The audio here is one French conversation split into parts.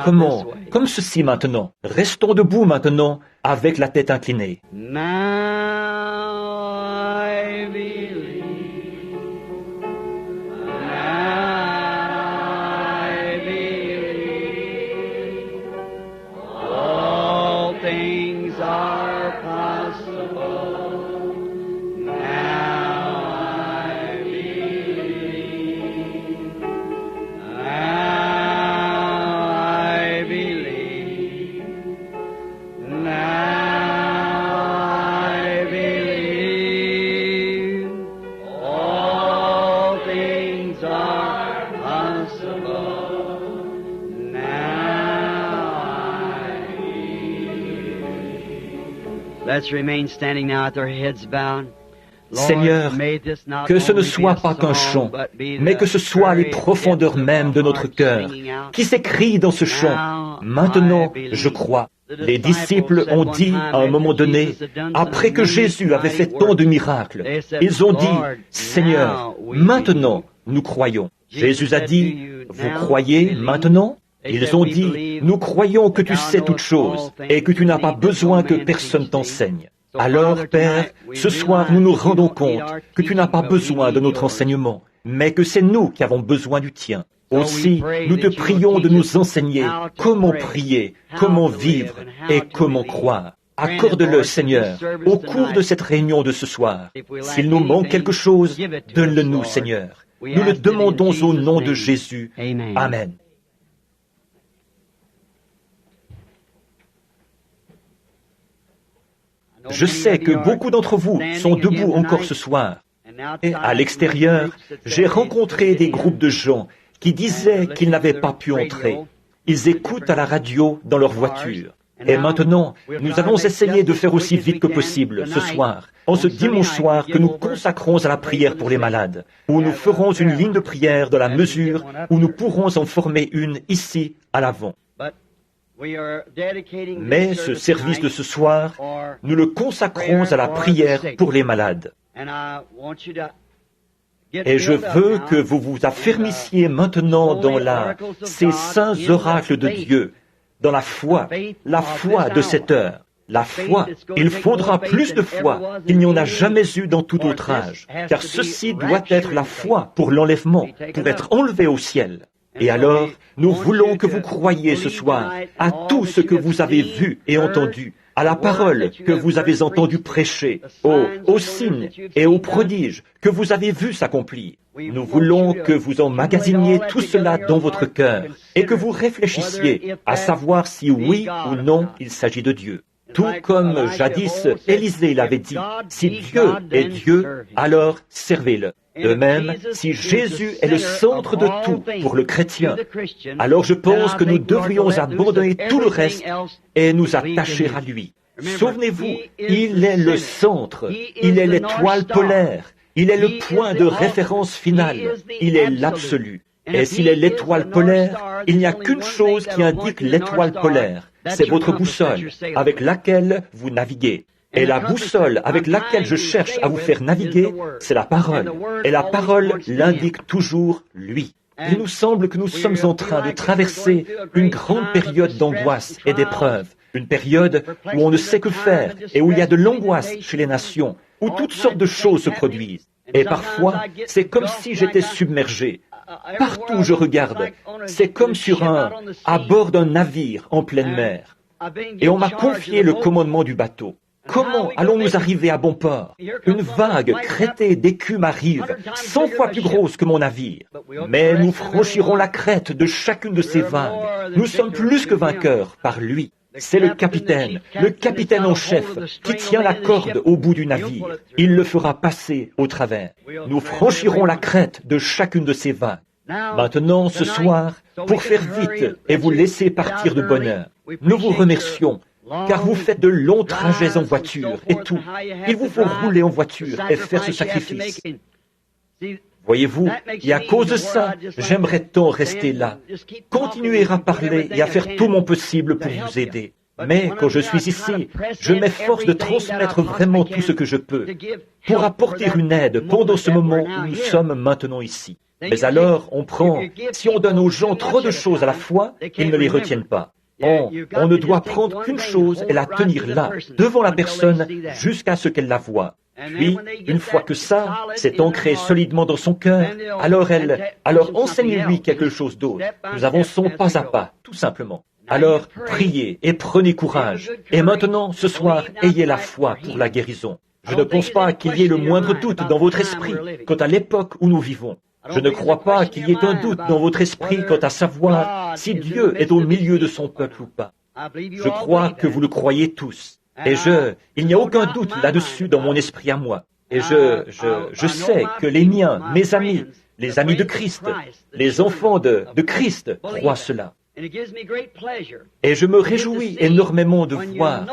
Comment? Comme ceci maintenant. Restons debout maintenant, avec la tête inclinée. Now I believe. Now I believe. All things are possible. Now I believe. Now I believe. Now I believe. All things are possible. Now I believe. Let's remain standing now with our heads bowed. Seigneur, que ce ne soit pas qu'un chant, mais que ce soit les profondeurs mêmes de notre cœur qui s'écrient dans ce chant. Maintenant, je crois. Les disciples ont dit à un moment donné, après que Jésus avait fait tant de miracles, ils ont dit, Seigneur, maintenant nous croyons. Jésus a dit, vous croyez maintenant? Ils ont dit, nous croyons que tu sais toutes choses et que tu n'as pas besoin que personne t'enseigne. Alors, Père, ce soir, nous nous rendons compte que tu n'as pas besoin de notre enseignement, mais que c'est nous qui avons besoin du tien. Aussi, nous te prions de nous enseigner comment prier, comment vivre et comment croire. Accorde-le, Seigneur, au cours de cette réunion de ce soir. S'il nous manque quelque chose, donne-le-nous, Seigneur. Nous le demandons au nom de Jésus. Amen. Je sais que beaucoup d'entre vous sont debout encore ce soir. Et à l'extérieur, j'ai rencontré des groupes de gens qui disaient qu'ils n'avaient pas pu entrer. Ils écoutent à la radio dans leur voiture. Et maintenant, nous allons essayer de faire aussi vite que possible ce soir, en ce dimanche soir que nous consacrons à la prière pour les malades, où nous ferons une ligne de prière dans la mesure où nous pourrons en former une ici à l'avant. Mais ce service de ce soir, nous le consacrons à la prière pour les malades. Et je veux que vous vous affermissiez maintenant dans ces saints oracles de Dieu, dans la foi de cette heure. La foi, il faudra plus de foi qu'il n'y en a jamais eu dans tout autre âge, car ceci doit être la foi pour l'enlèvement, pour être enlevé au ciel. Et alors, nous voulons que vous croyiez ce soir à tout ce que vous avez vu et entendu, à la parole que vous avez entendu prêcher, aux signes et aux prodiges que vous avez vus s'accomplir. Nous voulons que vous emmagasiniez tout cela dans votre cœur et que vous réfléchissiez à savoir si oui ou non il s'agit de Dieu. Tout comme jadis Élisée l'avait dit, si Dieu est Dieu, alors servez-le. De même, si Jésus est le centre de tout pour le chrétien, alors je pense que nous devrions abandonner tout le reste et nous attacher à lui. Souvenez-vous, il est le centre, il est l'étoile polaire, il est le point de référence final, il est l'absolu. Et s'il est l'étoile polaire, il n'y a qu'une chose qui indique l'étoile polaire, c'est votre boussole avec laquelle vous naviguez. Et la boussole avec laquelle je cherche à vous faire naviguer, c'est la parole. Et la parole l'indique toujours lui. Il nous semble que nous sommes en train de traverser une grande période d'angoisse et d'épreuve. Une période où on ne sait que faire et où il y a de l'angoisse chez les nations, où toutes sortes de choses se produisent. Et parfois, c'est comme si j'étais submergé. Partout où je regarde, c'est comme à bord d'un navire en pleine mer. Et on m'a confié le commandement du bateau. Comment allons-nous arriver à bon port? Une vague crêtée d'écume arrive, 100 fois plus grosse que mon navire. Mais nous franchirons la crête de chacune de ces vagues. Nous sommes plus que vainqueurs par lui. C'est le capitaine en chef, qui tient la corde au bout du navire. Il le fera passer au travers. Nous franchirons la crête de chacune de ces vagues. Maintenant, ce soir, pour faire vite et vous laisser partir de bonne heure, nous vous remercions, car vous faites de longs trajets en voiture et tout. Il vous faut rouler en voiture et faire ce sacrifice. Voyez-vous, et à cause de ça, j'aimerais tant rester là, continuer à parler et à faire tout mon possible pour vous aider. Mais quand je suis ici, je m'efforce de transmettre vraiment tout ce que je peux pour apporter une aide pendant ce moment où nous sommes maintenant ici. Mais alors, si on donne aux gens trop de choses à la fois, ils ne les retiennent pas. On ne doit prendre qu'une chose et la tenir là, devant la personne, jusqu'à ce qu'elle la voie. Puis, une fois que ça s'est ancré solidement dans son cœur, alors enseignez-lui quelque chose d'autre. Nous avançons pas à pas, tout simplement. Alors, priez et prenez courage. Et maintenant, ce soir, ayez la foi pour la guérison. Je ne pense pas qu'il y ait le moindre doute dans votre esprit quant à l'époque où nous vivons. Je ne crois pas qu'il y ait un doute dans votre esprit quant à savoir si Dieu est au milieu de son peuple ou pas. Je crois que vous le croyez tous. Et il n'y a aucun doute là-dessus dans mon esprit à moi. Et je sais que les miens, mes amis, les amis de Christ, les enfants de Christ croient cela. Et je me réjouis énormément de voir,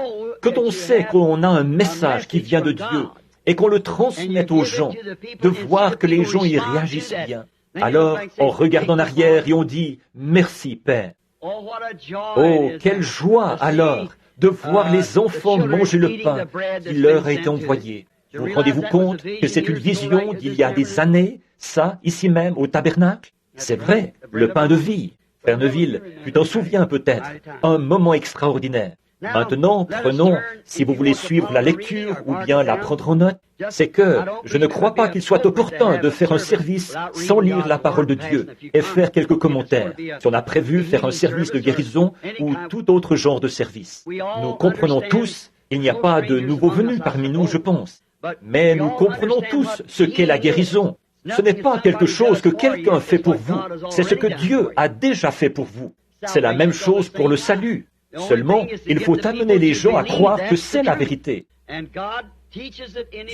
quand on sait qu'on a un message qui vient de Dieu et qu'on le transmette aux gens, de voir que les gens y réagissent bien. Alors, on regarde en arrière et on dit « Merci, Père ». Oh, quelle joie alors de voir les enfants manger le pain qui leur a été envoyé. Vous rendez-vous compte que c'est une vision d'il y a des années, ça, ici même, au tabernacle? C'est vrai, le pain de vie. Père Neville, tu t'en souviens peut-être, un moment extraordinaire. Maintenant, prenons, si vous voulez suivre la lecture ou bien la prendre en note, c'est que je ne crois pas qu'il soit opportun de faire un service sans lire la parole de Dieu et faire quelques commentaires, si on a prévu faire un service de guérison ou tout autre genre de service. Nous comprenons tous, il n'y a pas de nouveaux venus parmi nous, je pense, mais nous comprenons tous ce qu'est la guérison. Ce n'est pas quelque chose que quelqu'un fait pour vous, c'est ce que Dieu a déjà fait pour vous. C'est la même chose pour le salut. Seulement, il faut amener les gens à croire que c'est la vérité.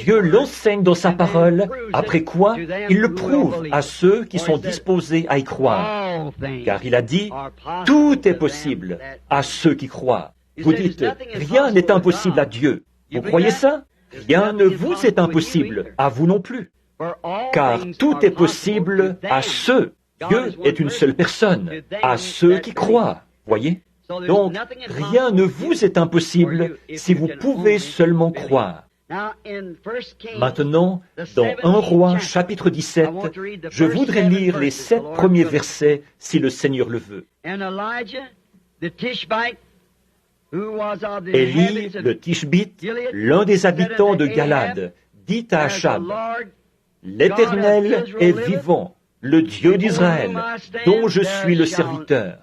Dieu l'enseigne dans sa parole, après quoi il le prouve à ceux qui sont disposés à y croire. Car il a dit, tout est possible à ceux qui croient. Vous dites, rien n'est impossible à Dieu. Vous croyez ça? Rien ne vous est impossible, à vous non plus. Car tout est possible à ceux. Dieu est une seule personne, à ceux qui croient. Voyez? Donc, rien ne vous est impossible si vous pouvez seulement croire. Maintenant, dans 1 Roi, chapitre 17, je voudrais lire les 7 premiers versets, si le Seigneur le veut. Élie, le Tishbite, l'un des habitants de Galade, dit à Achab, « L'Éternel est vivant, le Dieu d'Israël, dont je suis le serviteur.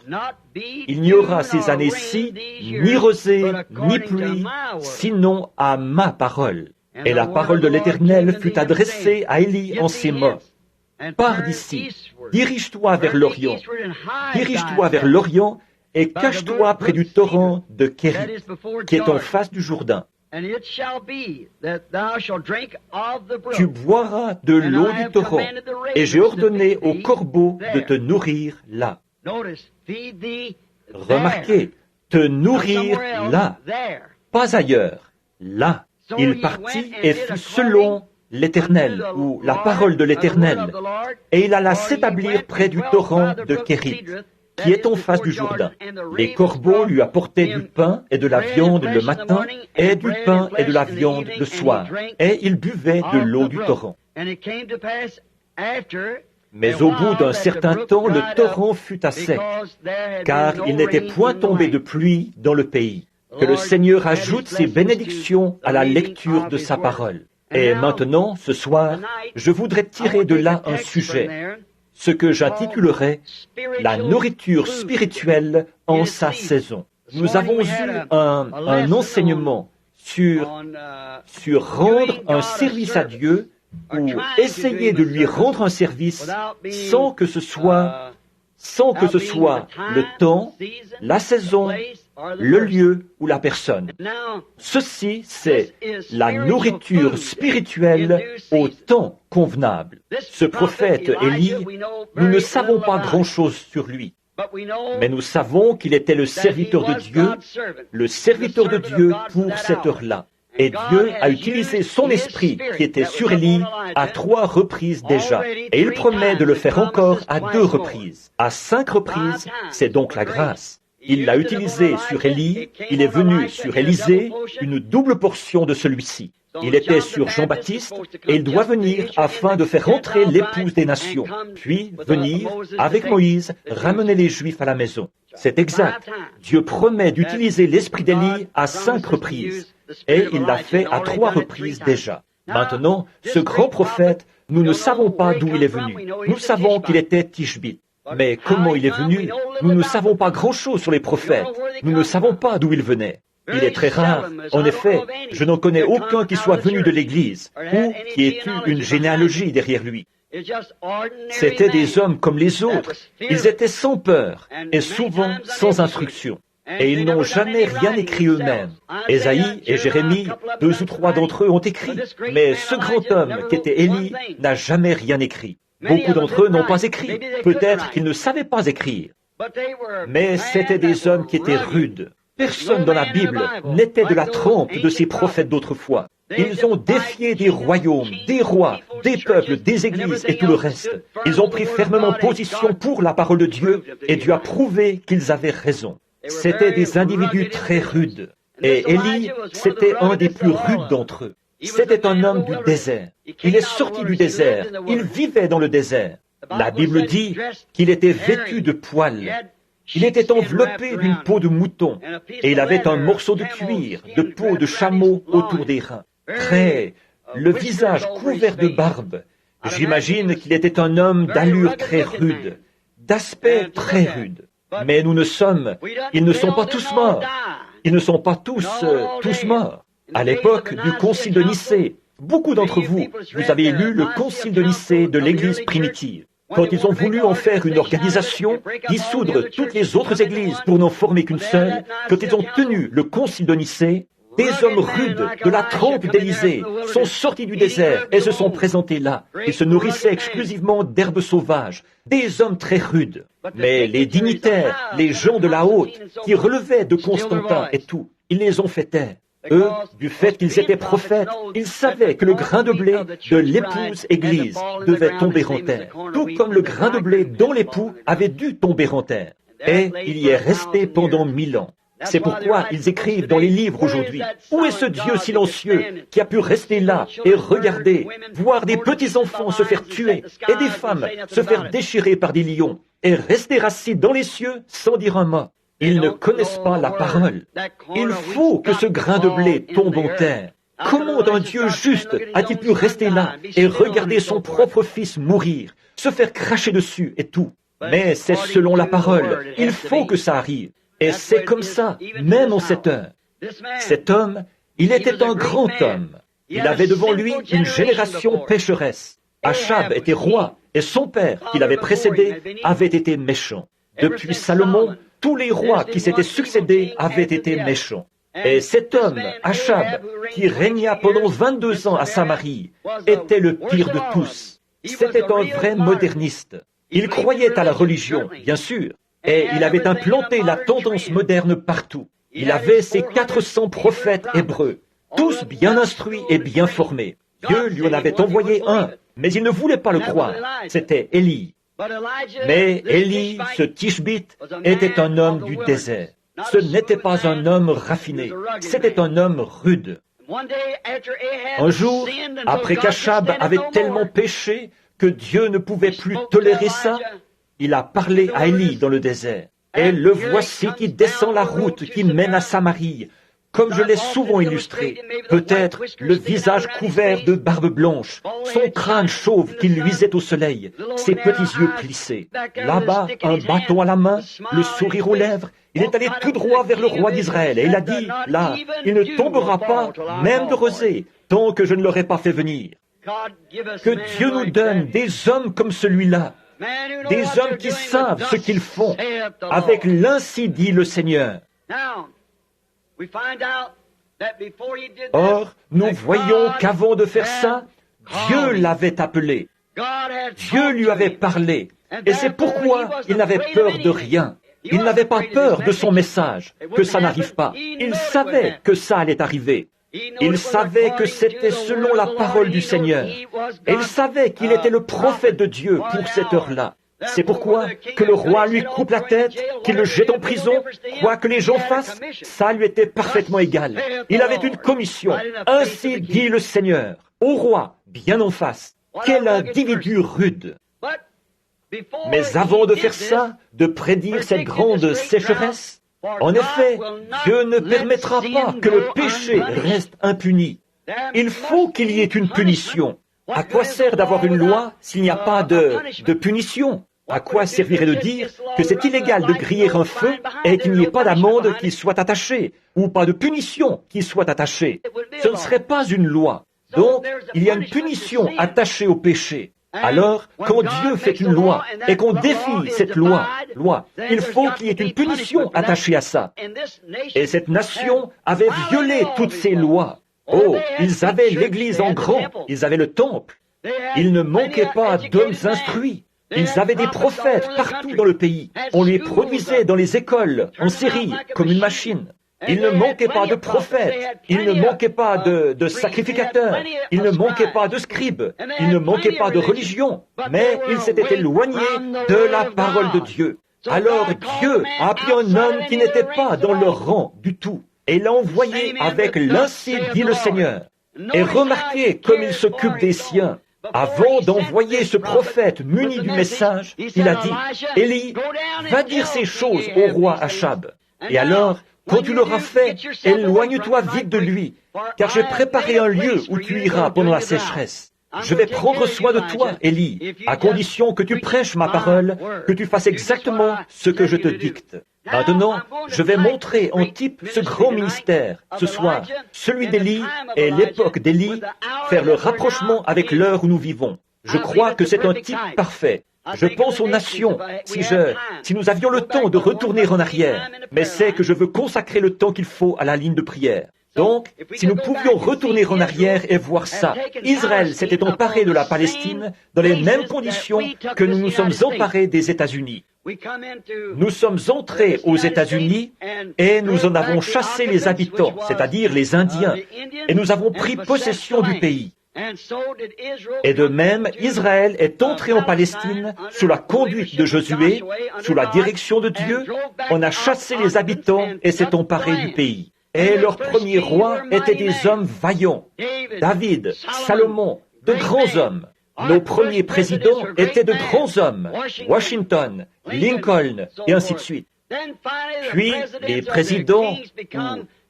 Il n'y aura ces années-ci ni rosée, ni pluie, sinon à ma parole. » Et la parole de l'Éternel fut adressée à Élie en ces mots. « Pars d'ici, dirige-toi vers l'Orient, et cache-toi près du torrent de Kérit, qui est en face du Jourdain. Tu boiras de l'eau du torrent, et j'ai ordonné aux corbeaux de te nourrir là. » Remarquez, te nourrir là, pas ailleurs, là. Il partit et fut selon l'Éternel, ou la parole de l'Éternel, et il alla s'établir près du torrent de Kérit, qui est en face du Jourdain. Les corbeaux lui apportaient du pain et de la viande le matin, et du pain et de la viande le soir, et il buvait de l'eau du torrent. Mais au bout d'un certain temps, le torrent fut à sec, car il n'était point tombé de pluie dans le pays. Que le Seigneur ajoute ses bénédictions à la lecture de sa parole. Et maintenant, ce soir, je voudrais tirer de là un sujet, ce que j'intitulerais « La nourriture spirituelle en sa saison ». Nous avons eu un enseignement sur rendre un service à Dieu ou essayer de lui rendre un service sans que ce soit le temps, la saison, le lieu ou la personne. Ceci, c'est la nourriture spirituelle au temps convenable. Ce prophète Élie, nous ne savons pas grand-chose sur lui, mais nous savons qu'il était le serviteur de Dieu pour cette heure-là. Et Dieu a utilisé son esprit qui était sur Élie à 3 reprises déjà. Et il promet de le faire encore à 2 reprises. À 5 reprises, c'est donc la grâce. Il l'a utilisé sur Élie, il est venu sur Élisée, une double portion de celui-ci. Il était sur Jean-Baptiste et il doit venir afin de faire entrer l'épouse des nations, puis venir, avec Moïse, ramener les Juifs à la maison. C'est exact. Dieu promet d'utiliser l'esprit d'Élie à 5 reprises, et il l'a fait à 3 reprises déjà. Maintenant, ce grand prophète, nous ne savons pas d'où il est venu. Nous savons qu'il était Tishbite. Mais comment il est venu? Nous ne savons pas grand-chose sur les prophètes. Nous ne savons pas d'où ils venaient. Il est très rare. En effet, je n'en connais aucun qui soit venu de l'Église ou qui ait eu une généalogie derrière lui. C'étaient des hommes comme les autres. Ils étaient sans peur et souvent sans instruction. Et ils n'ont jamais rien écrit eux-mêmes. Ésaïe et Jérémie, 2 ou 3 d'entre eux ont écrit. Mais ce grand homme qui était Élie n'a jamais rien écrit. Beaucoup d'entre eux n'ont pas écrit. Peut-être qu'ils ne savaient pas écrire. Mais c'étaient des hommes qui étaient rudes. Personne dans la Bible n'était de la trempe de ces prophètes d'autrefois. Ils ont défié des royaumes, des rois, des peuples, des églises et tout le reste. Ils ont pris fermement position pour la parole de Dieu et Dieu a prouvé qu'ils avaient raison. C'étaient des individus très rudes. Et Élie, c'était un des plus rudes d'entre eux. C'était un homme du désert. Il est sorti du désert. Il vivait dans le désert. La Bible dit qu'il était vêtu de poils. Il était enveloppé d'une peau de mouton, et il avait un morceau de cuir, de peau de chameau autour des reins. Très, le visage couvert de barbe. J'imagine qu'il était un homme d'allure très rude, d'aspect très rude. Mais ils ne sont pas tous morts. Ils ne sont pas tous morts. À l'époque du Concile de Nicée, beaucoup d'entre vous avez lu le Concile de Nicée de l'Église primitive. Quand ils ont voulu en faire une organisation, dissoudre toutes les autres églises pour n'en former qu'une seule, quand ils ont tenu le Concile de Nicée, des hommes rudes de la trempe d'Élysée sont sortis du désert et se sont présentés là. Ils se nourrissaient exclusivement d'herbes sauvages, des hommes très rudes. Mais les dignitaires, les gens de la haute, qui relevaient de Constantin et tout, ils les ont fait taire. Eux, du fait qu'ils étaient prophètes, ils savaient que le grain de blé de l'épouse Église devait tomber en terre, tout comme le grain de blé dont l'époux avait dû tomber en terre. Et il y est resté pendant 1000 ans. C'est pourquoi ils écrivent dans les livres aujourd'hui, « Où est ce Dieu silencieux qui a pu rester là et regarder, voir des petits-enfants se faire tuer et des femmes se faire déchirer par des lions et rester assis dans les cieux sans dire un mot ?» Ils ne connaissent pas la parole. Il faut que ce grain de blé tombe en terre. Comment un Dieu juste a-t-il pu rester là et regarder son propre fils mourir, se faire cracher dessus et tout? Mais c'est selon la parole. Il faut que ça arrive. Et c'est comme ça, même en cette heure. Cet homme, il était un grand homme. Il avait devant lui une génération pécheresse. Achab était roi et son père, qui l'avait précédé, avait été méchant. Depuis Salomon, tous les rois qui s'étaient succédés avaient été méchants. Et cet homme, Achab, qui régna pendant 22 ans à Samarie, était le pire de tous. C'était un vrai moderniste. Il croyait à la religion, bien sûr, et il avait implanté la tendance moderne partout. Il avait ses 400 prophètes hébreux, tous bien instruits et bien formés. Dieu lui en avait envoyé un, mais il ne voulait pas le croire. C'était Élie. Mais Élie, ce Tishbite, était un homme du désert. Ce n'était pas un homme raffiné, c'était un homme rude. Un jour, après qu'Achab avait tellement péché que Dieu ne pouvait plus tolérer ça, il a parlé à Élie dans le désert. Et le voici qui descend la route qui mène à Samarie, comme je l'ai souvent illustré, peut-être le visage couvert de barbe blanche, son crâne chauve qui luisait au soleil, ses petits yeux plissés. Là-bas, un bâton à la main, le sourire aux lèvres, il est allé tout droit vers le roi d'Israël et il a dit, là, il ne tombera pas, même de rosée, tant que je ne l'aurai pas fait venir. Que Dieu nous donne des hommes comme celui-là, des hommes qui savent ce qu'ils font, avec l'ainsi dit le Seigneur. Or, nous voyons qu'avant de faire ça, Dieu l'avait appelé. Dieu lui avait parlé. Et c'est pourquoi il n'avait peur de rien. Il n'avait pas peur de son message, que ça n'arrive pas. Il savait que ça allait arriver. Il savait que c'était selon la parole du Seigneur. Et il savait qu'il était le prophète de Dieu pour cette heure-là. C'est pourquoi que le roi lui coupe la tête, qu'il le jette en prison, quoi que les gens fassent, ça lui était parfaitement égal. Il avait une commission. Ainsi dit le Seigneur, au roi, bien en face. Quel individu rude! Mais avant de faire ça, de prédire cette grande sécheresse, en effet, Dieu ne permettra pas que le péché reste impuni. Il faut qu'il y ait une punition. À quoi sert d'avoir une loi s'il n'y a pas de punition? À quoi servirait de dire que c'est illégal de griller un feu et qu'il n'y ait pas d'amende qui soit attachée, ou pas de punition qui soit attachée? Ce ne serait pas une loi. Donc, il y a une punition attachée au péché. Alors, quand Dieu fait une loi et qu'on défie cette loi, il faut qu'il y ait une punition attachée à ça. Et cette nation avait violé toutes ces lois. Oh, ils avaient l'Église en grand, ils avaient le temple. Il ne manquait pas d'hommes instruits. Ils avaient des prophètes partout dans le pays. On les produisait dans les écoles, en série, comme une machine. Il ne manquait pas de prophètes, il ne manquait pas de sacrificateurs, il ne manquait pas de scribes, il ne manquait pas de religion, mais ils s'étaient éloignés de la parole de Dieu. Alors Dieu a appelé un homme qui n'était pas dans leur rang du tout, et l'a envoyé avec l'ainsi dit le Seigneur. Et remarquez comme il s'occupe des siens. Avant d'envoyer ce prophète muni du message, il a dit, « Élie, va dire ces choses au roi Achab. » Et alors, quand tu l'auras fait, éloigne-toi vite de lui, car j'ai préparé un lieu où tu iras pendant la sécheresse. Je vais prendre soin de toi, Élie, à condition que tu prêches ma parole, que tu fasses exactement ce que je te dicte. Maintenant, je vais montrer en type ce grand ministère, ce soir, celui d'Élie et l'époque d'Élie, faire le rapprochement avec l'heure où nous vivons. Je crois que c'est un type parfait. Je pense aux nations, si nous avions le temps de retourner en arrière, mais c'est que je veux consacrer le temps qu'il faut à la ligne de prière. Donc, si nous pouvions retourner en arrière et voir ça, Israël s'était emparé de la Palestine dans les mêmes conditions que nous nous sommes emparés des États-Unis. Nous sommes entrés aux États-Unis et nous en avons chassé les habitants, c'est-à-dire les Indiens, et nous avons pris possession du pays. Et de même, Israël est entré en Palestine sous la conduite de Josué, sous la direction de Dieu. On a chassé les habitants et s'est emparé du pays. Et leurs premiers rois étaient des hommes vaillants. David, Salomon, de grands hommes. Nos premiers présidents étaient de grands hommes. Washington, Lincoln, et ainsi de suite. Puis, les présidents,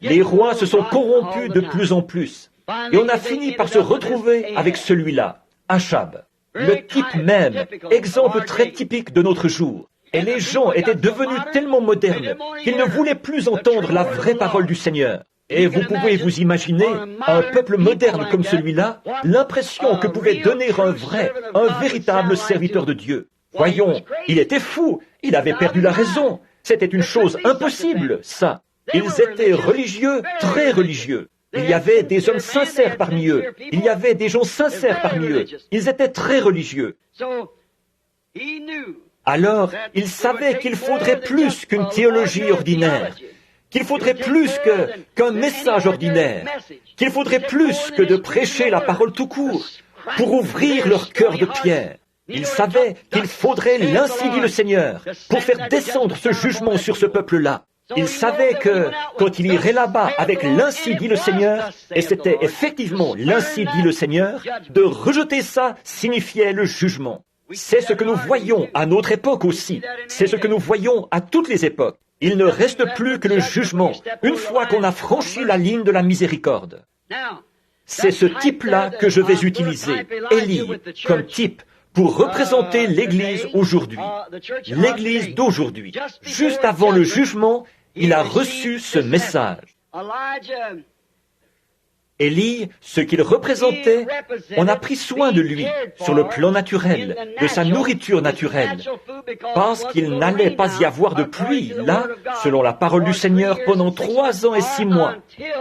les rois se sont corrompus de plus en plus. Et on a fini par se retrouver avec celui-là, Achab. Le type même, exemple très typique de notre jour. Et les gens étaient devenus tellement modernes qu'ils ne voulaient plus entendre la vraie parole du Seigneur. Et vous pouvez vous imaginer, un peuple moderne comme celui-là, l'impression que pouvait donner un véritable serviteur de Dieu. Voyons, il était fou, il avait perdu la raison. C'était une chose impossible, ça. Ils étaient religieux, très religieux. Il y avait des hommes sincères parmi eux. Il y avait des gens sincères parmi eux. Ils étaient très religieux. Alors, il savait qu'il faudrait plus qu'une théologie ordinaire, qu'il faudrait plus qu'un message ordinaire, qu'il faudrait plus que de prêcher la parole tout court pour ouvrir leur cœur de pierre. Il savait qu'il faudrait l'ainsi dit le Seigneur pour faire descendre ce jugement sur ce peuple-là. Il savait que quand il irait là-bas avec l'ainsi dit le Seigneur, et c'était effectivement l'ainsi dit le Seigneur, de rejeter ça signifiait le jugement. C'est ce que nous voyons à notre époque aussi. C'est ce que nous voyons à toutes les époques. Il ne reste plus que le jugement, une fois qu'on a franchi la ligne de la miséricorde. C'est ce type-là que je vais utiliser, Élie, comme type, pour représenter l'Église aujourd'hui. L'Église d'aujourd'hui. Juste avant le jugement, il a reçu ce message. Élie, ce qu'il représentait, on a pris soin de lui sur le plan naturel, de sa nourriture naturelle, parce qu'il n'allait pas y avoir de pluie, là, selon la parole du Seigneur, pendant 3 ans et 6 mois,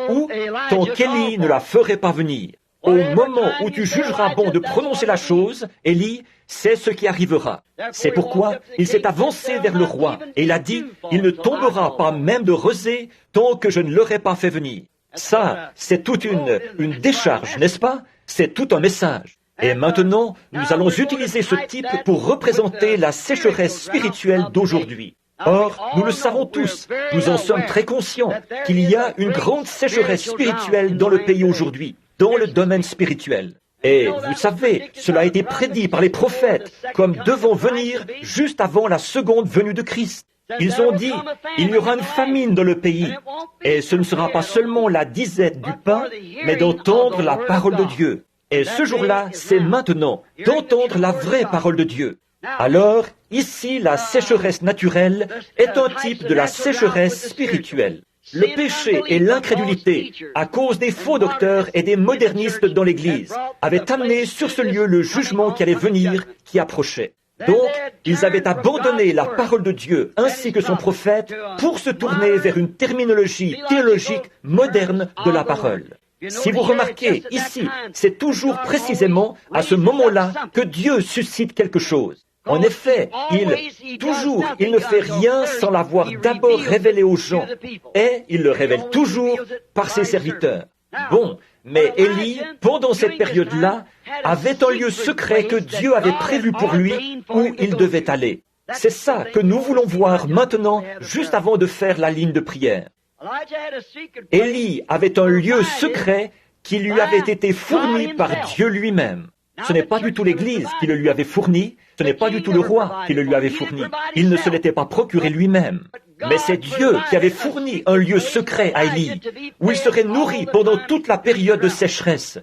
ou tant qu'Élie ne la ferait pas venir. Au moment où tu jugeras bon de prononcer la chose, Élie, c'est ce qui arrivera. C'est pourquoi il s'est avancé vers le roi, et il a dit, « Il ne tombera pas même de rosée tant que je ne l'aurai pas fait venir. » Ça, c'est toute une décharge, n'est-ce pas? C'est tout un message. Et maintenant, nous allons utiliser ce type pour représenter la sécheresse spirituelle d'aujourd'hui. Or, nous le savons tous, nous en sommes très conscients, qu'il y a une grande sécheresse spirituelle dans le pays aujourd'hui, dans le domaine spirituel. Et vous savez, cela a été prédit par les prophètes comme devant venir juste avant la seconde venue de Christ. Ils ont dit, il y aura une famine dans le pays, et ce ne sera pas seulement la disette du pain, mais d'entendre la parole de Dieu. Et ce jour-là, c'est maintenant, d'entendre la vraie parole de Dieu. Alors, ici, la sécheresse naturelle est un type de la sécheresse spirituelle. Le péché et l'incrédulité, à cause des faux docteurs et des modernistes dans l'Église, avaient amené sur ce lieu le jugement qui allait venir, qui approchait. Donc, ils avaient abandonné la parole de Dieu ainsi que son prophète pour se tourner vers une terminologie théologique moderne de la parole. Si vous remarquez, ici, c'est toujours précisément à ce moment-là que Dieu suscite quelque chose. En effet, il ne fait rien sans l'avoir d'abord révélé aux gens, et il le révèle toujours par ses serviteurs. Bon, mais Élie, pendant cette période-là, avait un lieu secret que Dieu avait prévu pour lui où il devait aller. C'est ça que nous voulons voir maintenant, juste avant de faire la ligne de prière. Élie avait un lieu secret qui lui avait été fourni par Dieu lui-même. Ce n'est pas du tout l'Église qui le lui avait fourni, ce n'est pas du tout le roi qui le lui avait fourni. Il ne se l'était pas procuré lui-même. Mais c'est Dieu qui avait fourni un lieu secret à Élie, où il serait nourri pendant toute la période de sécheresse,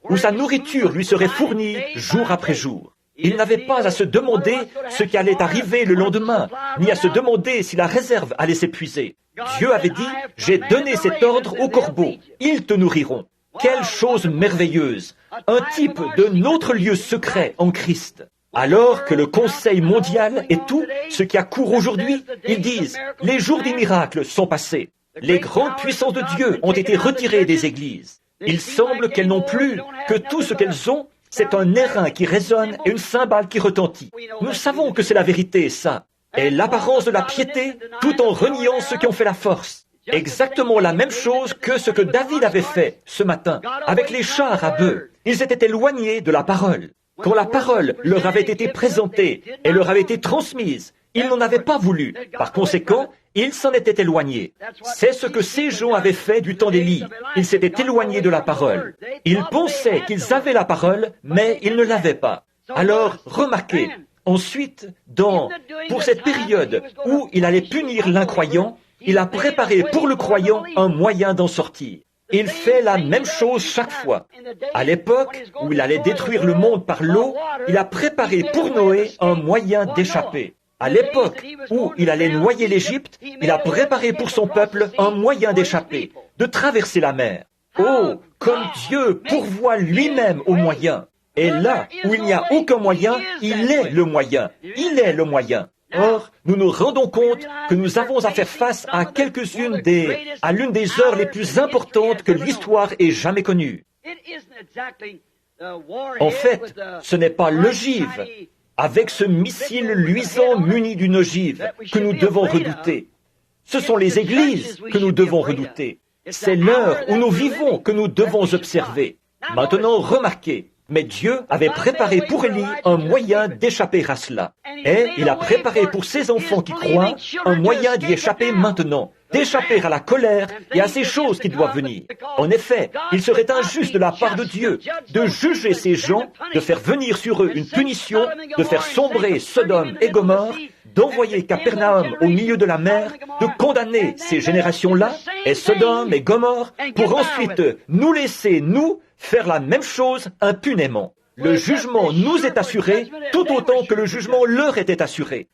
où sa nourriture lui serait fournie jour après jour. Il n'avait pas à se demander ce qui allait arriver le lendemain, ni à se demander si la réserve allait s'épuiser. Dieu avait dit, « J'ai donné cet ordre aux corbeaux, ils te nourriront. » Quelle chose merveilleuse! Un type de notre lieu secret en Christ. Alors que le Conseil mondial et tout ce qui a cours aujourd'hui, ils disent, les jours des miracles sont passés. Les grandes puissances de Dieu ont été retirées des églises. Il semble qu'elles n'ont plus que tout ce qu'elles ont, c'est un airain qui résonne et une cymbale qui retentit. Nous savons que c'est la vérité, ça. Et l'apparence de la piété, tout en reniant ceux qui ont fait la force. Exactement la même chose que ce que David avait fait ce matin avec les chars à bœufs. Ils s'étaient éloignés de la parole. Quand la parole leur avait été présentée et leur avait été transmise, ils n'en avaient pas voulu. Par conséquent, ils s'en étaient éloignés. C'est ce que ces gens avaient fait du temps d'Élie. Ils s'étaient éloignés de la parole. Ils pensaient qu'ils avaient la parole, mais ils ne l'avaient pas. Alors, remarquez, ensuite, pour cette période où il allait punir l'incroyant, il a préparé pour le croyant un moyen d'en sortir. Il fait la même chose chaque fois. À l'époque où il allait détruire le monde par l'eau, il a préparé pour Noé un moyen d'échapper. À l'époque où il allait noyer l'Égypte, il a préparé pour son peuple un moyen d'échapper, de traverser la mer. Oh, comme Dieu pourvoit lui-même aux moyens. Et là où il n'y a aucun moyen, il est le moyen. Il est le moyen. Or, nous nous rendons compte que nous avons à faire face à l'une des heures les plus importantes que l'histoire ait jamais connues. En fait, ce n'est pas l'ogive, avec ce missile luisant muni d'une ogive, que nous devons redouter. Ce sont les églises que nous devons redouter. C'est l'heure où nous vivons que nous devons observer. Maintenant, remarquez. Mais Dieu avait préparé pour Élie un moyen d'échapper à cela. Et il a préparé pour ses enfants qui croient un moyen d'y échapper maintenant, d'échapper à la colère et à ces choses qui doivent venir. En effet, il serait injuste de la part de Dieu de juger ces gens, de faire venir sur eux une punition, de faire sombrer Sodome et Gomorrhe, d'envoyer Capernaum au milieu de la mer, de condamner ces générations-là, et Sodome et Gomorrhe, pour ensuite nous laisser, nous, faire la même chose impunément. Le jugement nous est assuré tout autant que le jugement leur était assuré.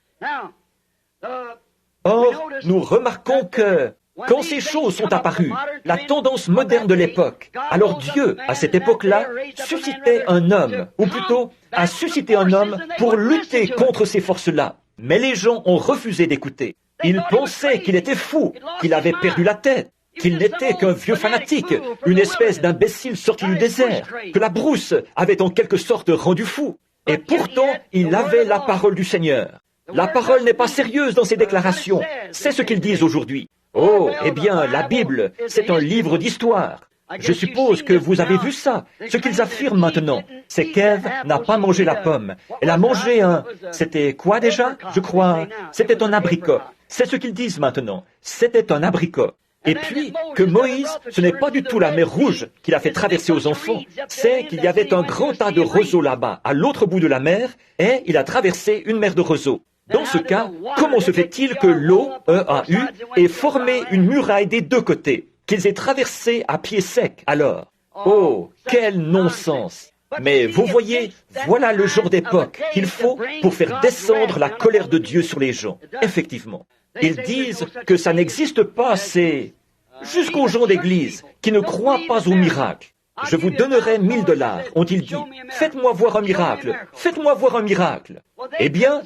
Or, nous remarquons que quand ces choses sont apparues, la tendance moderne de l'époque, alors Dieu, à cette époque-là, suscitait un homme, ou plutôt, a suscité un homme pour lutter contre ces forces-là. Mais les gens ont refusé d'écouter. Ils pensaient qu'il était fou, qu'il avait perdu la tête, qu'il n'était qu'un vieux fanatique, une espèce d'imbécile sorti du désert, que la brousse avait en quelque sorte rendu fou. Et pourtant, il avait la parole du Seigneur. La parole n'est pas sérieuse dans ses déclarations. C'est ce qu'ils disent aujourd'hui. Oh, eh bien, la Bible, c'est un livre d'histoire. Je suppose que vous avez vu ça, ce qu'ils affirment maintenant. c'est qu'Ève n'a pas mangé la pomme. Elle a mangé c'était quoi déjà? Je crois, c'était un abricot. C'est ce qu'ils disent maintenant. C'était un abricot. Et puis, que Moïse, ce n'est pas du tout la mer Rouge qu'il a fait traverser aux enfants, c'est qu'il y avait un grand tas de roseaux là-bas, à l'autre bout de la mer, et il a traversé une mer de roseaux. Dans ce cas, comment se fait-il que l'eau, E-A-U, ait formé une muraille des deux côtés, qu'ils aient traversé à pied sec alors? Oh, quel non-sens! Mais vous voyez, voilà le genre d'époque qu'il faut pour faire descendre la colère de Dieu sur les gens. Effectivement. Ils disent que ça n'existe pas, c'est jusqu'aux gens d'église qui ne croient pas au miracle. Je vous donnerai $1000, ont-ils dit. Faites-moi voir un miracle. Faites-moi voir un miracle. Eh bien,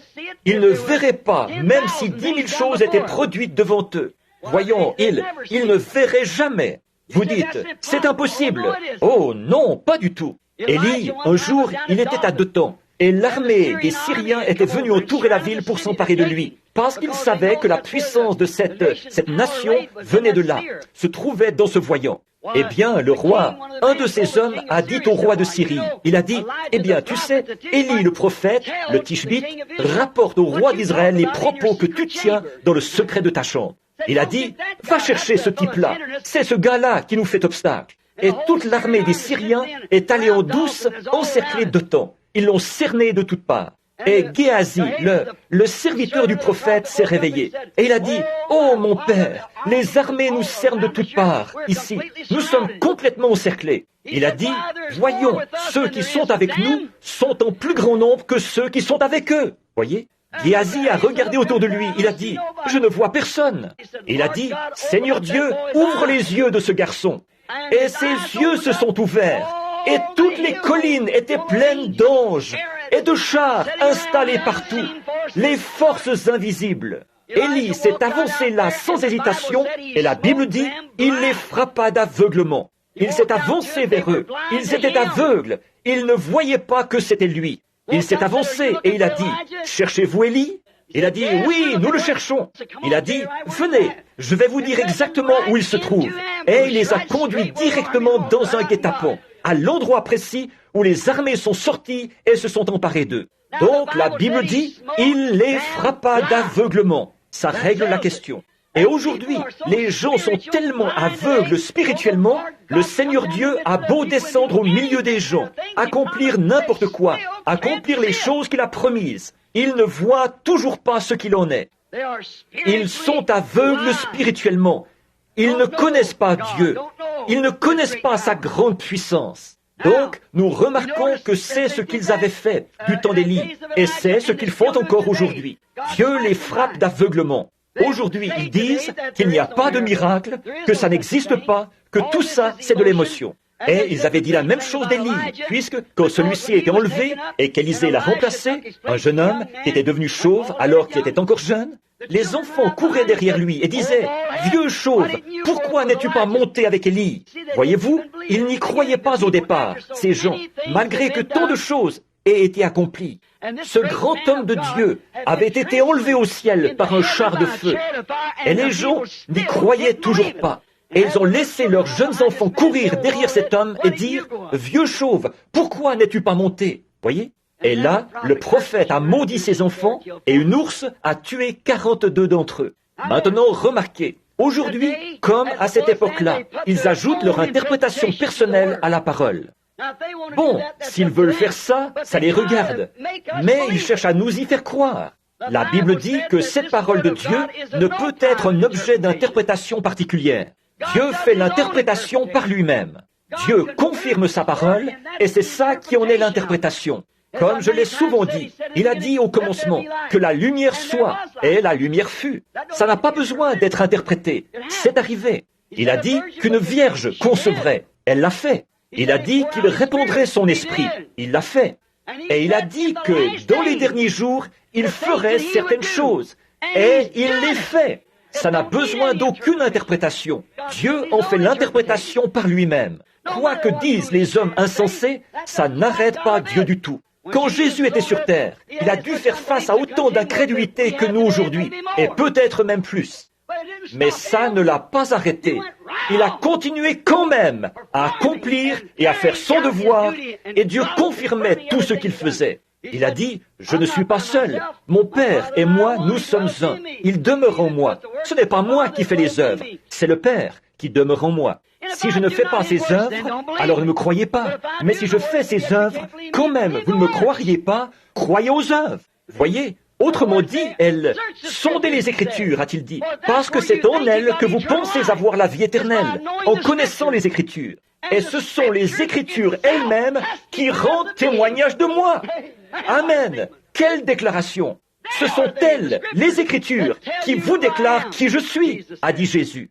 ils ne verraient pas, même si 10 000 choses étaient produites devant eux. Voyons, ils ne verraient jamais. Vous dites, c'est impossible. Oh non, pas du tout. Élie, un jour, il était à Dothan, et l'armée des Syriens était venue entourer la ville pour s'emparer de lui, parce qu'ils savaient que la puissance de cette nation venait de là, se trouvait dans ce voyant. Eh bien, le roi, un de ces hommes, a dit au roi de Syrie, il a dit, eh bien, tu sais, Élie le prophète, le Tishbite, rapporte au roi d'Israël les propos que tu tiens dans le secret de ta chambre. Il a dit, va chercher ce type-là, c'est ce gars-là qui nous fait obstacle. Et toute l'armée des Syriens est allée en douce encercler Dothan. Ils l'ont cerné de toutes parts. Et Géasi, le serviteur du prophète, s'est réveillé. Et il a dit, « Oh, mon père, les armées nous cernent de toutes parts, ici. Nous sommes complètement encerclés. » Il a dit, « Voyons, ceux qui sont avec nous sont en plus grand nombre que ceux qui sont avec eux. » Voyez? Géasi a regardé autour de lui. Il a dit, « Je ne vois personne. » Il a dit, « Seigneur Dieu, ouvre les yeux de ce garçon. » Et ses yeux se sont ouverts. Et toutes les collines étaient pleines d'anges et de chars installés partout, les forces invisibles. Élie s'est avancé là sans hésitation, et la Bible dit, il les frappa d'aveuglement. Il s'est avancé vers eux. Ils étaient aveugles. Ils ne voyaient pas que c'était lui. Il s'est avancé et il a dit, « Cherchez-vous Élie ?» Il a dit, « Oui, nous le cherchons. » Il a dit, « Venez, je vais vous dire exactement où il se trouve. » Et il les a conduits directement dans un guet-apens, à l'endroit précis où les armées sont sorties et se sont emparées d'eux. Donc la Bible dit, il les frappa d'aveuglement. Ça règle la question. Et aujourd'hui, les gens sont tellement aveugles spirituellement, le Seigneur Dieu a beau descendre au milieu des gens, accomplir n'importe quoi, accomplir les choses qu'il a promises. Ils ne voient toujours pas ce qu'il en est. Ils sont aveugles spirituellement. Ils ne connaissent pas Dieu. Ils ne connaissent pas sa grande puissance. Donc, nous remarquons que c'est ce qu'ils avaient fait du temps d'Élie, et c'est ce qu'ils font encore aujourd'hui. Dieu les frappe d'aveuglement. Aujourd'hui, ils disent qu'il n'y a pas de miracle, que ça n'existe pas, que tout ça, c'est de l'émotion. Et ils avaient dit la même chose d'Élie, puisque quand celui-ci était enlevé et qu'Élisée l'a remplacé, un jeune homme qui était devenu chauve alors qu'il était encore jeune, les enfants couraient derrière lui et disaient, « Vieux chauve, pourquoi n'es-tu pas monté avec Élie ?» Voyez-vous, ils n'y croyaient pas au départ, ces gens, malgré que tant de choses aient été accomplies. Ce grand homme de Dieu avait été enlevé au ciel par un char de feu, et les gens n'y croyaient toujours pas. Et ils ont laissé leurs jeunes enfants courir derrière cet homme et dire, « Vieux chauve, pourquoi n'es-tu pas monté ?» Voyez? Et là, le prophète a maudit ses enfants et une ours a tué 42 d'entre eux. Maintenant, remarquez, aujourd'hui, comme à cette époque-là, ils ajoutent leur interprétation personnelle à la parole. Bon, s'ils veulent faire ça, ça les regarde. Mais ils cherchent à nous y faire croire. La Bible dit que cette parole de Dieu ne peut être un objet d'interprétation particulière. Dieu fait l'interprétation par lui-même. Dieu confirme sa parole, et c'est ça qui en est l'interprétation. Comme je l'ai souvent dit, il a dit au commencement que la lumière soit, et la lumière fut. Ça n'a pas besoin d'être interprété. C'est arrivé. Il a dit qu'une vierge concevrait. Elle l'a fait. Il a dit qu'il répandrait son esprit. Il l'a fait. Et il a dit que dans les derniers jours, il ferait certaines choses. Et il les fait. Ça n'a besoin d'aucune interprétation. Dieu en fait l'interprétation par lui-même. Quoi que disent les hommes insensés, ça n'arrête pas Dieu du tout. Quand Jésus était sur terre, il a dû faire face à autant d'incrédulité que nous aujourd'hui, et peut-être même plus. Mais ça ne l'a pas arrêté. Il a continué quand même à accomplir et à faire son devoir, et Dieu confirmait tout ce qu'il faisait. Il a dit, « Je ne suis pas seul. Mon Père et moi, nous sommes un. Il demeure en moi. Ce n'est pas moi qui fais les œuvres, c'est le Père qui demeure en moi. Si je ne fais pas ces œuvres, alors ne me croyez pas. Mais si je fais ces œuvres, quand même, vous ne me croiriez pas, croyez aux œuvres. » Voyez, autrement dit, elles sondez les Écritures, a-t-il dit, parce que c'est en elles que vous pensez avoir la vie éternelle, en connaissant les Écritures. Et ce sont les Écritures elles-mêmes qui rendent témoignage de moi. Amen. Quelle déclaration! Ce sont elles, les Écritures, qui vous déclarent qui je suis, a dit Jésus.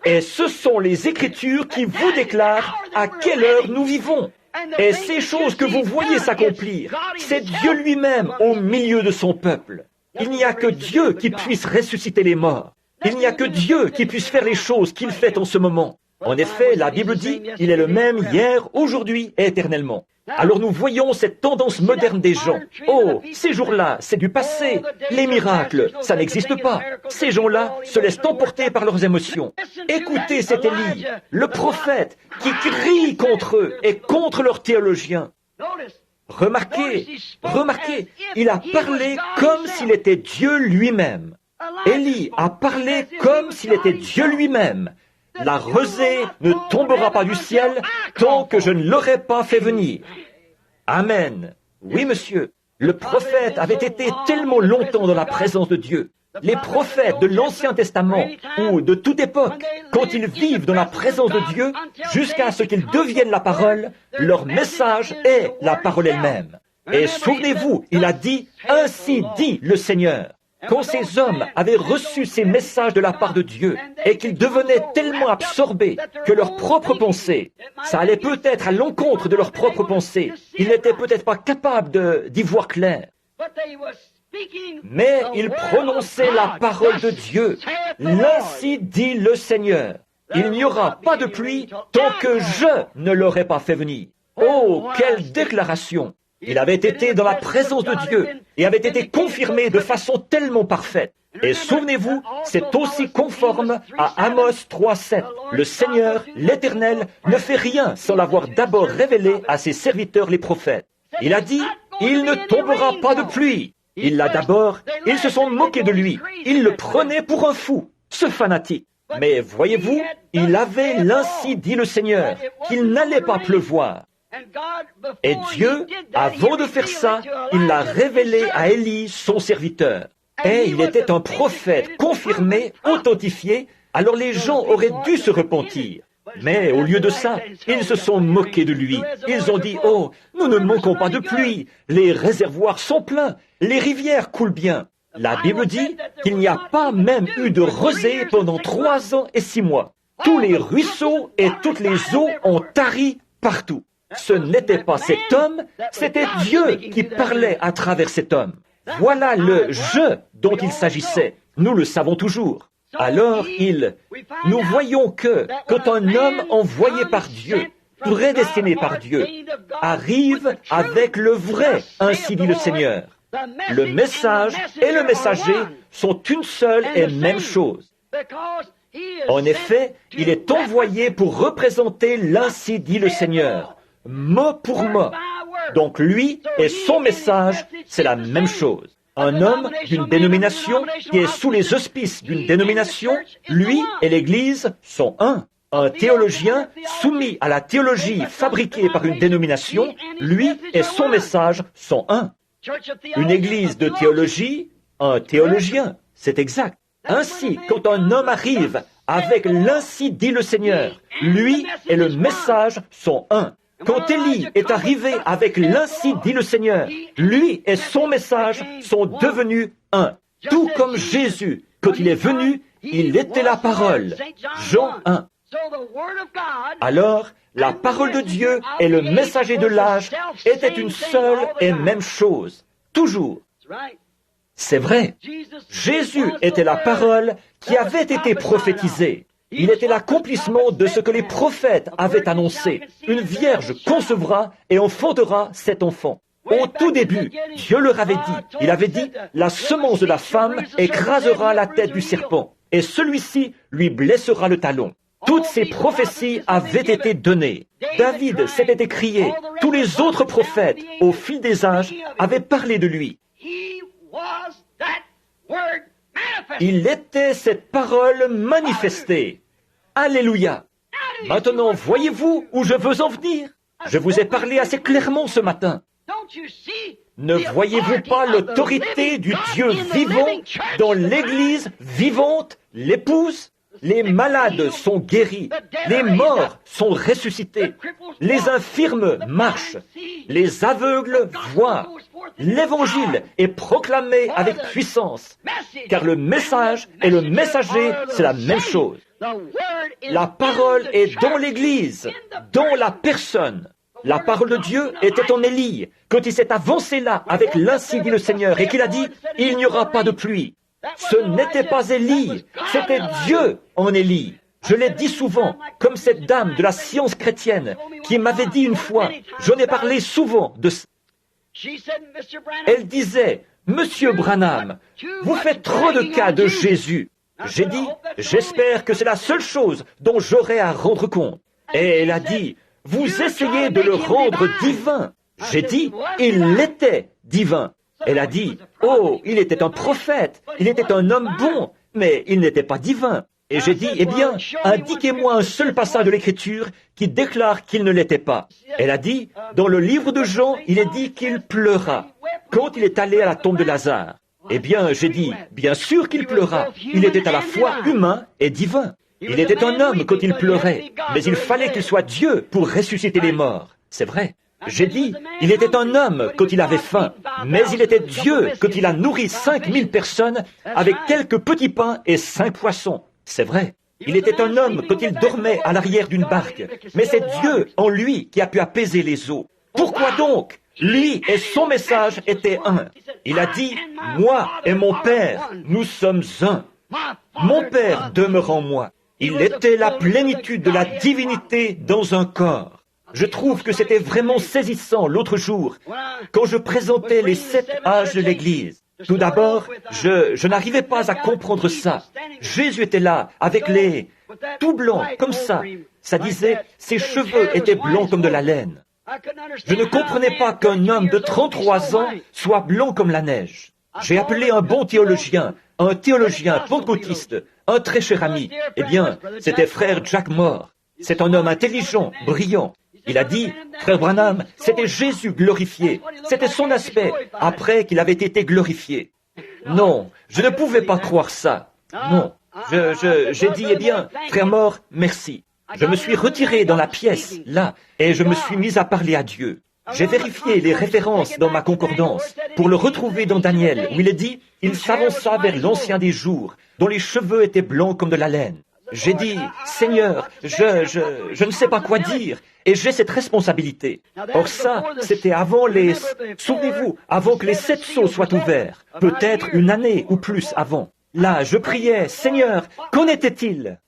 Et ce sont les Écritures qui vous déclarent à quelle heure nous vivons. Et ces choses que vous voyez s'accomplir, c'est Dieu lui-même au milieu de son peuple. Il n'y a que Dieu qui puisse ressusciter les morts. Il n'y a que Dieu qui puisse faire les choses qu'il fait en ce moment. En effet, la Bible dit, il est le même hier, aujourd'hui et éternellement. Alors nous voyons cette tendance moderne des gens. Oh, ces jours-là, c'est du passé. Les miracles, ça n'existe pas. Ces gens-là se laissent emporter par leurs émotions. Écoutez cet Élie, le prophète, qui crie contre eux et contre leurs théologiens. Remarquez, il a parlé comme s'il était Dieu lui-même. Élie a parlé comme s'il était Dieu lui-même. La rosée ne tombera pas du ciel tant que je ne l'aurai pas fait venir. Amen. Oui, monsieur. Le prophète avait été tellement longtemps dans la présence de Dieu. Les prophètes de l'Ancien Testament ou de toute époque, quand ils vivent dans la présence de Dieu, jusqu'à ce qu'ils deviennent la parole, leur message est la parole elle-même. Et souvenez-vous, il a dit, « Ainsi dit le Seigneur ». Quand ces hommes avaient reçu ces messages de la part de Dieu et qu'ils devenaient tellement absorbés que leurs propres pensées, ça allait peut-être à l'encontre de leurs propres pensées, ils n'étaient peut-être pas capables d'y voir clair. Mais ils prononçaient la parole de Dieu. Ainsi dit le Seigneur. Il n'y aura pas de pluie tant que je ne l'aurai pas fait venir. Oh, quelle déclaration! Il avait été dans la présence de Dieu et avait été confirmé de façon tellement parfaite. Et souvenez-vous, c'est aussi conforme à Amos 3:7. Le Seigneur, l'Éternel, ne fait rien sans l'avoir d'abord révélé à ses serviteurs les prophètes. Il a dit, il ne tombera pas de pluie. Il l'a d'abord, ils se sont moqués de lui. Ils le prenaient pour un fou, ce fanatique. Mais voyez-vous, il avait l'ainsi dit le Seigneur, qu'il n'allait pas pleuvoir. Et Dieu, avant de faire ça, il l'a révélé à Élie, son serviteur. Et il était un prophète confirmé, authentifié, alors les gens auraient dû se repentir. Mais au lieu de ça, ils se sont moqués de lui. Ils ont dit, « Oh, nous ne manquons pas de pluie, les réservoirs sont pleins, les rivières coulent bien. » La Bible dit qu'il n'y a pas même eu de rosée pendant 3 ans et 6 mois. Tous les ruisseaux et toutes les eaux ont tari partout. Ce n'était pas cet homme, c'était Dieu qui parlait à travers cet homme. Voilà le « je » dont il s'agissait. Nous le savons toujours. Alors, nous voyons que quand un homme envoyé par Dieu, prédestiné par Dieu, arrive avec le vrai, ainsi dit le Seigneur, le message et le messager sont une seule et même chose. En effet, il est envoyé pour représenter l'ainsi dit le Seigneur, mot pour mot. Donc lui et son message, c'est la même chose. Un homme d'une dénomination qui est sous les auspices d'une dénomination, lui et l'Église sont un. Un théologien soumis à la théologie fabriquée par une dénomination, lui et son message sont un. Une église de théologie, un théologien, c'est exact. Ainsi, quand un homme arrive avec l'ainsi dit le Seigneur, lui et le message sont un. Quand Élie est arrivé avec l'ainsi dit le Seigneur, lui et son message sont devenus un. Tout comme Jésus, quand il est venu, il était la parole. Jean 1. Alors, la parole de Dieu et le messager de l'âge étaient une seule et même chose. Toujours. C'est vrai. Jésus était la parole qui avait été prophétisée. Il était l'accomplissement de ce que les prophètes avaient annoncé. Une vierge concevra et enfantera cet enfant. Au tout début, Dieu leur avait dit, il avait dit, la semence de la femme écrasera la tête du serpent. et celui-ci lui blessera le talon. Toutes ces prophéties avaient été données. David s'était écrié. Tous les autres prophètes, au fil des âges, avaient parlé de lui. Il était cette parole manifestée. Alléluia. Maintenant, voyez-vous où je veux en venir? Je vous ai parlé assez clairement ce matin. Ne voyez-vous pas l'autorité du Dieu vivant dans l'Église vivante, l'épouse? Les malades sont guéris, les morts sont ressuscités, les infirmes marchent, les aveugles voient. L'Évangile est proclamé avec puissance, car le message et le messager, c'est la même chose. La parole est dans l'Église, dans la personne. La parole de Dieu était en Élie, quand il s'est avancé là avec l'Ainsi dit le Seigneur, et qu'il a dit, il n'y aura pas de pluie. Ce n'était pas Élie, c'était Dieu en Élie. Je l'ai dit souvent, comme cette dame de la science chrétienne qui m'avait dit une fois, j'en ai parlé souvent de ça. Elle disait, Monsieur Branham, vous faites trop de cas de Jésus. J'ai dit, j'espère que c'est la seule chose dont j'aurai à rendre compte. Et elle a dit, vous essayez de le rendre divin. J'ai dit, il l'était divin. Elle a dit, oh, il était un prophète, il était un homme bon, mais il n'était pas divin. Et j'ai dit, eh bien, indiquez-moi un seul passage de l'Écriture qui déclare qu'il ne l'était pas. Elle a dit, dans le livre de Jean, il est dit qu'il pleura quand il est allé à la tombe de Lazare. Eh bien, j'ai dit, bien sûr qu'il pleura. Il était à la fois humain et divin. Il était un homme quand il pleurait, mais il fallait qu'il soit Dieu pour ressusciter les morts. C'est vrai. J'ai dit, il était un homme quand il avait faim, mais il était Dieu quand il a nourri 5000 personnes avec quelques petits pains et 5 poissons. C'est vrai. Il était un homme quand il dormait à l'arrière d'une barque, mais c'est Dieu en lui qui a pu apaiser les eaux. Pourquoi donc? Lui et son message étaient un. Il a dit, moi et mon Père, nous sommes un. Mon Père demeure en moi. Il était la plénitude de la divinité dans un corps. Je trouve que c'était vraiment saisissant l'autre jour, quand je présentais les 7 âges de l'Église. Tout d'abord, je n'arrivais pas à comprendre ça. Jésus était là, avec les... tout blanc, comme ça. Ça disait, ses cheveux étaient blancs comme de la laine. Je ne comprenais pas qu'un homme de 33 ans soit blanc comme la neige. J'ai appelé un bon théologien, un théologien pentecôtiste, un très cher ami. Eh bien, c'était frère Jack Moore. C'est un homme intelligent, brillant. Il a dit, frère Branham, c'était Jésus glorifié. C'était son aspect après qu'il avait été glorifié. Non, je ne pouvais pas croire ça. Non. J'ai dit, eh bien, frère Moore, merci. Je me suis retiré dans la pièce, là, et je me suis mis à parler à Dieu. J'ai vérifié les références dans ma concordance pour le retrouver dans Daniel, où il est dit, il s'avança vers l'ancien des jours, dont les cheveux étaient blancs comme de la laine. J'ai dit, Seigneur, je ne sais pas quoi dire, et j'ai cette responsabilité. Or ça, c'était avant les... Souvenez-vous, avant que les 7 sceaux soient ouverts, peut-être une année ou plus avant. Là, je priais, Seigneur, qu'en était-il?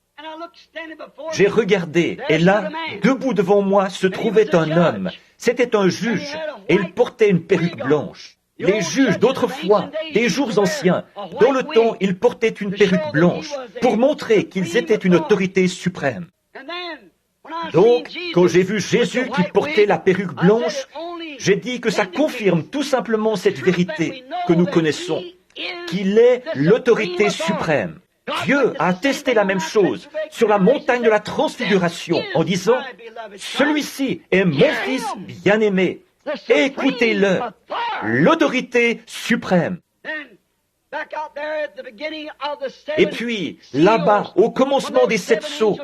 J'ai regardé, et là, debout devant moi, se trouvait un homme. C'était un juge, et il portait une perruque blanche. Les juges d'autrefois, des jours anciens, dans le temps, ils portaient une perruque blanche pour montrer qu'ils étaient une autorité suprême. Donc, quand j'ai vu Jésus qui portait la perruque blanche, j'ai dit que ça confirme tout simplement cette vérité que nous connaissons, qu'il est l'autorité suprême. Dieu a attesté la même chose sur la montagne de la transfiguration en disant « Celui-ci est mon fils bien-aimé. Écoutez-le, l'autorité suprême. » Et puis, là-bas, au commencement des 7 sceaux,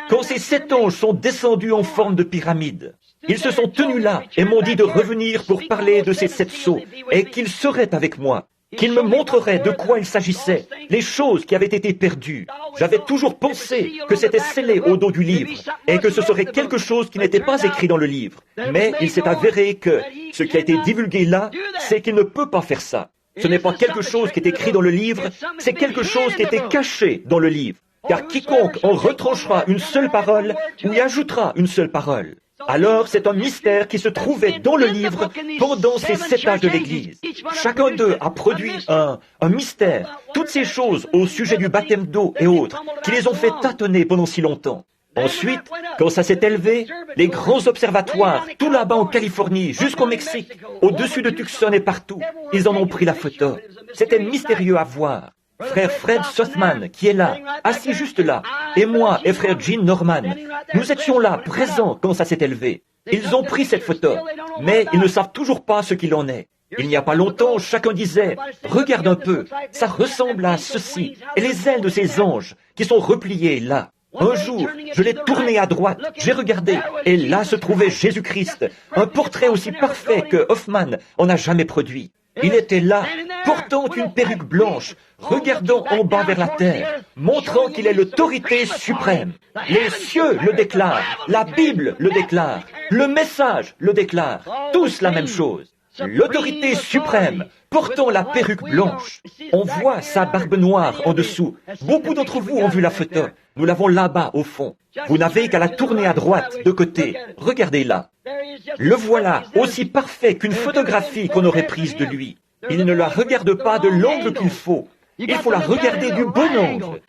quand ces 7 anges sont descendus en forme de pyramide, ils se sont tenus là et m'ont dit de revenir pour parler de ces 7 sceaux et qu'ils seraient avec moi, qu'ils me montreraient de quoi il s'agissait, les choses qui avaient été perdues. J'avais toujours pensé que c'était scellé au dos du livre et que ce serait quelque chose qui n'était pas écrit dans le livre. Mais il s'est avéré que ce qui a été divulgué là, c'est qu'il ne peut pas faire ça. Ce n'est pas quelque chose qui est écrit dans le livre, c'est quelque chose qui était caché dans le livre. Car quiconque en retranchera une seule parole ou y ajoutera une seule parole, Alors c'est un mystère qui se trouvait dans le livre pendant ces 7 âges de l'Église. Chacun d'eux a produit un mystère, toutes ces choses au sujet du baptême d'eau et autres, qui les ont fait tâtonner pendant si longtemps. Ensuite, quand ça s'est élevé, les grands observatoires, tout là-bas en Californie, jusqu'au Mexique, au-dessus de Tucson et partout, ils en ont pris la photo. C'était mystérieux à voir. Frère Fred Sothmann, qui est là, assis juste là, et moi et frère Gene Norman, nous étions là, présents quand ça s'est élevé. Ils ont pris cette photo, mais ils ne savent toujours pas ce qu'il en est. Il n'y a pas longtemps, chacun disait, « Regarde un peu, ça ressemble à ceci, et les ailes de ces anges qui sont repliées là. » Un jour, je l'ai tourné à droite, j'ai regardé, et là se trouvait Jésus-Christ, un portrait aussi parfait que Hoffman en a jamais produit. Il était là, portant une perruque blanche, regardant en bas vers la terre, montrant qu'il est l'autorité suprême. Les cieux le déclarent, la Bible le déclare, le message le déclare, tous la même chose. L'autorité suprême, portant la perruque blanche. On voit sa barbe noire en dessous. Beaucoup d'entre vous ont vu la photo. Nous l'avons là-bas, au fond. Vous n'avez qu'à la tourner à droite, de côté. Regardez-la. Le voilà, aussi parfait qu'une photographie qu'on aurait prise de lui. Il ne la regarde pas de l'angle qu'il faut. Il faut la regarder du bon angle.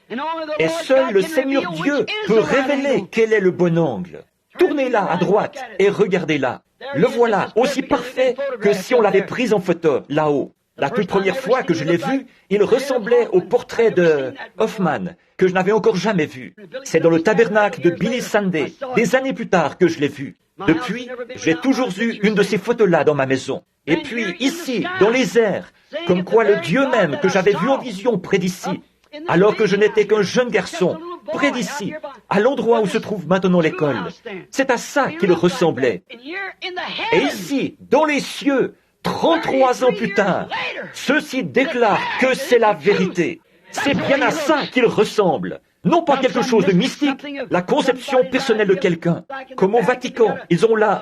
Et seul le Seigneur Dieu peut révéler quel est le bon angle. Tournez-la à droite et regardez-la. Le voilà, aussi parfait que si on l'avait prise en photo, là-haut. La toute première fois que je l'ai vu, il ressemblait au portrait de Hoffman, que je n'avais encore jamais vu. C'est dans le tabernacle de Billy Sunday, des années plus tard, que je l'ai vu. Depuis, j'ai toujours eu une de ces photos-là dans ma maison. Et puis, ici, dans les airs, comme quoi le Dieu même que j'avais vu en vision près d'ici, alors que je n'étais qu'un jeune garçon, près d'ici, à l'endroit où se trouve maintenant l'école. C'est à ça qu'il ressemblait. Et ici, dans les cieux, 33 ans plus tard, ceux-ci déclarent que c'est la vérité. C'est bien à ça qu'il ressemble. Non pas quelque chose de mystique, la conception personnelle de quelqu'un. Comme au Vatican, ils ont là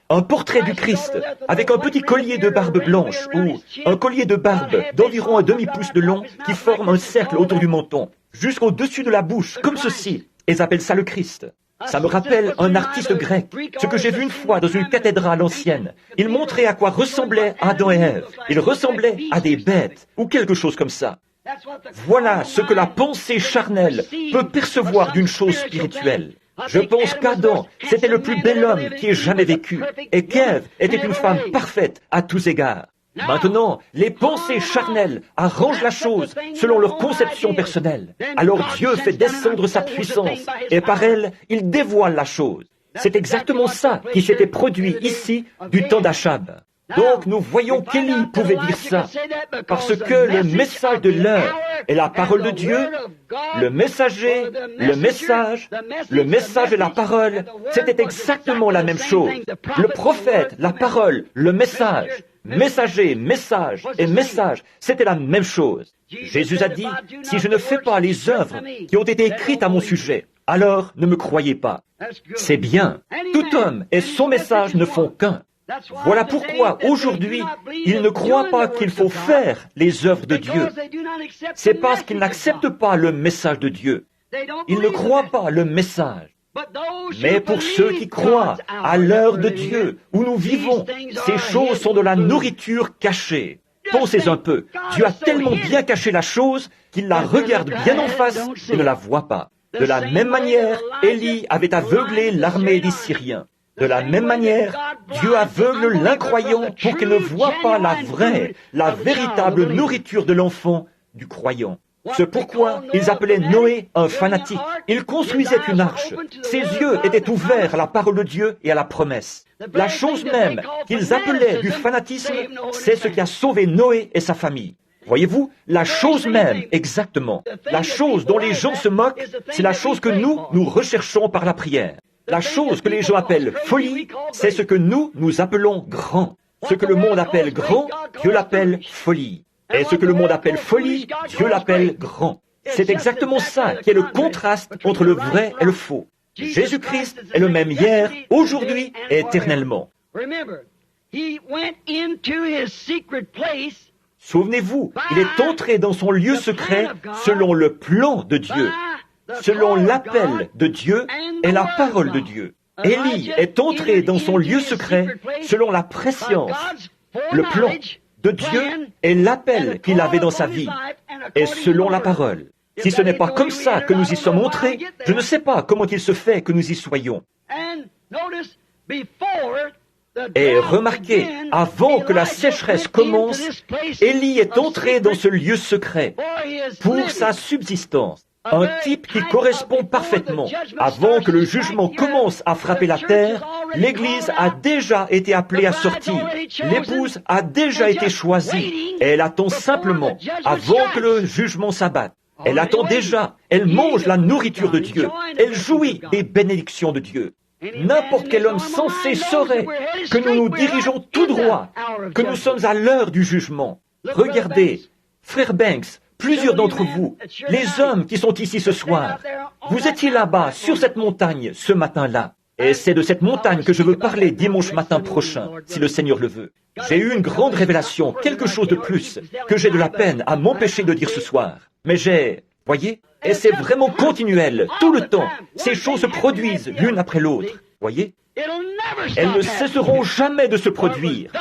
un portrait du Christ, avec un petit collier de barbe blanche, ou un collier de barbe d'environ un demi-pouce de long, qui forme un cercle autour du menton, jusqu'au-dessus de la bouche, comme ceci. Ils appellent ça le Christ. Ça me rappelle un artiste grec, ce que j'ai vu une fois dans une cathédrale ancienne. Il montrait à quoi ressemblaient Adam et Ève. Ils ressemblaient à des bêtes, ou quelque chose comme ça. Voilà ce que la pensée charnelle peut percevoir d'une chose spirituelle. Je pense qu'Adam, c'était le plus bel homme qui ait jamais vécu, et qu'Ève était une femme parfaite à tous égards. Maintenant, les pensées charnelles arrangent la chose selon leur conception personnelle. Alors Dieu fait descendre sa puissance, et par elle, il dévoile la chose. C'est exactement ça qui s'était produit ici du temps d'Achab. Donc nous voyons qu'Élie pouvait dire ça, parce que le message de l'heure est la parole de Dieu, le messager, le message et la parole, c'était exactement la même chose. Le prophète, la parole, le message, messager, message et message, c'était la même chose. Jésus a dit, si je ne fais pas les œuvres qui ont été écrites à mon sujet, alors ne me croyez pas. C'est bien. Tout homme et son message ne font qu'un. Voilà pourquoi, aujourd'hui, ils ne croient pas qu'il faut faire les œuvres de Dieu. C'est parce qu'ils n'acceptent pas le message de Dieu. Ils ne croient pas le message. Mais pour ceux qui croient à l'heure de Dieu, où nous vivons, ces choses sont de la nourriture cachée. Pensez un peu, Dieu a tellement bien caché la chose qu'il la regarde bien en face et ne la voit pas. De la même manière, Élie avait aveuglé l'armée des Syriens. De la même manière, Dieu aveugle l'incroyant pour qu'il ne voie pas la vraie, la véritable nourriture de l'enfant du croyant. C'est pourquoi ils appelaient Noé un fanatique. Il construisait une arche. Ses yeux étaient ouverts à la parole de Dieu et à la promesse. La chose même qu'ils appelaient du fanatisme, c'est ce qui a sauvé Noé et sa famille. Voyez-vous, la chose même, exactement, la chose dont les gens se moquent, c'est la chose que nous recherchons par la prière. La chose que les gens appellent folie, c'est ce que nous appelons grand. Ce que le monde appelle grand, Dieu l'appelle folie. Et ce que le monde appelle folie, Dieu l'appelle grand. C'est exactement ça qui est le contraste entre le vrai et le faux. Jésus-Christ est le même hier, aujourd'hui et éternellement. Souvenez-vous, il est entré dans son lieu secret selon le plan de Dieu, selon l'appel de Dieu et la parole de Dieu. Élie est entré dans son lieu secret selon la prescience, le plan de Dieu et l'appel qu'il avait dans sa vie, et selon la parole. Si ce n'est pas comme ça que nous y sommes entrés, je ne sais pas comment il se fait que nous y soyons. Et remarquez, avant que la sécheresse commence, Élie est entré dans ce lieu secret pour sa subsistance. Un type qui correspond parfaitement. Avant que le jugement commence à frapper la terre, l'Église a déjà été appelée à sortir. L'épouse a déjà été choisie. Et elle attend simplement, avant que le jugement s'abatte. Elle attend déjà. Elle mange la nourriture de Dieu. Elle jouit des bénédictions de Dieu. N'importe quel homme sensé saurait que nous nous dirigeons tout droit, que nous sommes à l'heure du jugement. Regardez, frère Banks, plusieurs d'entre vous, les hommes qui sont ici ce soir, vous étiez là-bas, sur cette montagne, ce matin-là. Et c'est de cette montagne que je veux parler dimanche matin prochain, si le Seigneur le veut. J'ai eu une grande révélation, quelque chose de plus, que j'ai de la peine à m'empêcher de dire ce soir. Mais voyez, et c'est vraiment continuel, tout le temps. Ces choses se produisent l'une après l'autre, voyez. Elles ne cesseront jamais de se produire,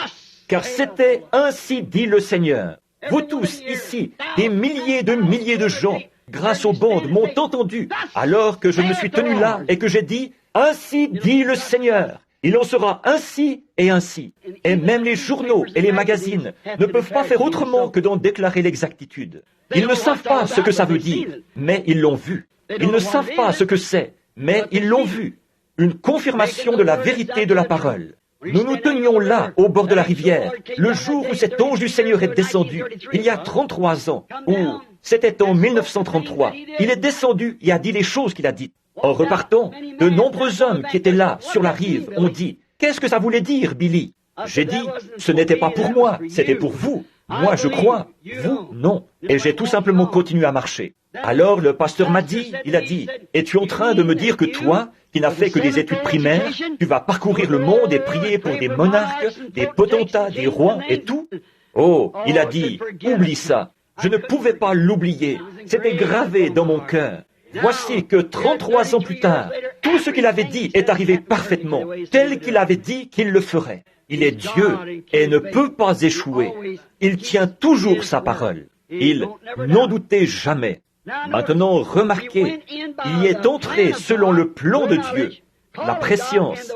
car c'était ainsi dit le Seigneur. Vous tous, ici, des milliers de gens, grâce aux bandes, m'ont entendu, alors que je me suis tenu là et que j'ai dit, ainsi dit le Seigneur. Il en sera ainsi et ainsi. Et même les journaux et les magazines ne peuvent pas faire autrement que d'en déclarer l'exactitude. Ils ne savent pas ce que ça veut dire, mais ils l'ont vu. Ils ne savent pas ce que c'est, mais ils l'ont vu. Une confirmation de la vérité de la parole. Nous nous tenions là, au bord de la rivière, le jour où cet ange du Seigneur est descendu, il y a 33 ans, ou c'était en 1933. Il est descendu et a dit les choses qu'il a dites. En repartant, de nombreux hommes qui étaient là, sur la rive, ont dit, « Qu'est-ce que ça voulait dire, Billy ?» J'ai dit, « Ce n'était pas pour moi, c'était pour vous. Moi, je crois. Vous, non. » Et j'ai tout simplement continué à marcher. Alors le pasteur m'a dit, il a dit, « Es-tu en train de me dire que toi, qui n'as fait que des études primaires, tu vas parcourir le monde et prier pour des monarques, des potentats, des rois et tout ?» Oh, il a dit, « Oublie ça. » Je ne pouvais pas l'oublier. C'était gravé dans mon cœur. Voici que 33 ans plus tard, tout ce qu'il avait dit est arrivé parfaitement, tel qu'il avait dit qu'il le ferait. Il est Dieu et ne peut pas échouer. Il tient toujours sa parole. Il n'en doutait jamais. Maintenant, remarquez, il y est entré selon le plan de Dieu, la prescience,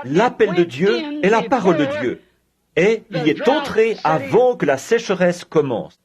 l'appel de Dieu et la parole de Dieu. Et il y est entré avant que la sécheresse commence.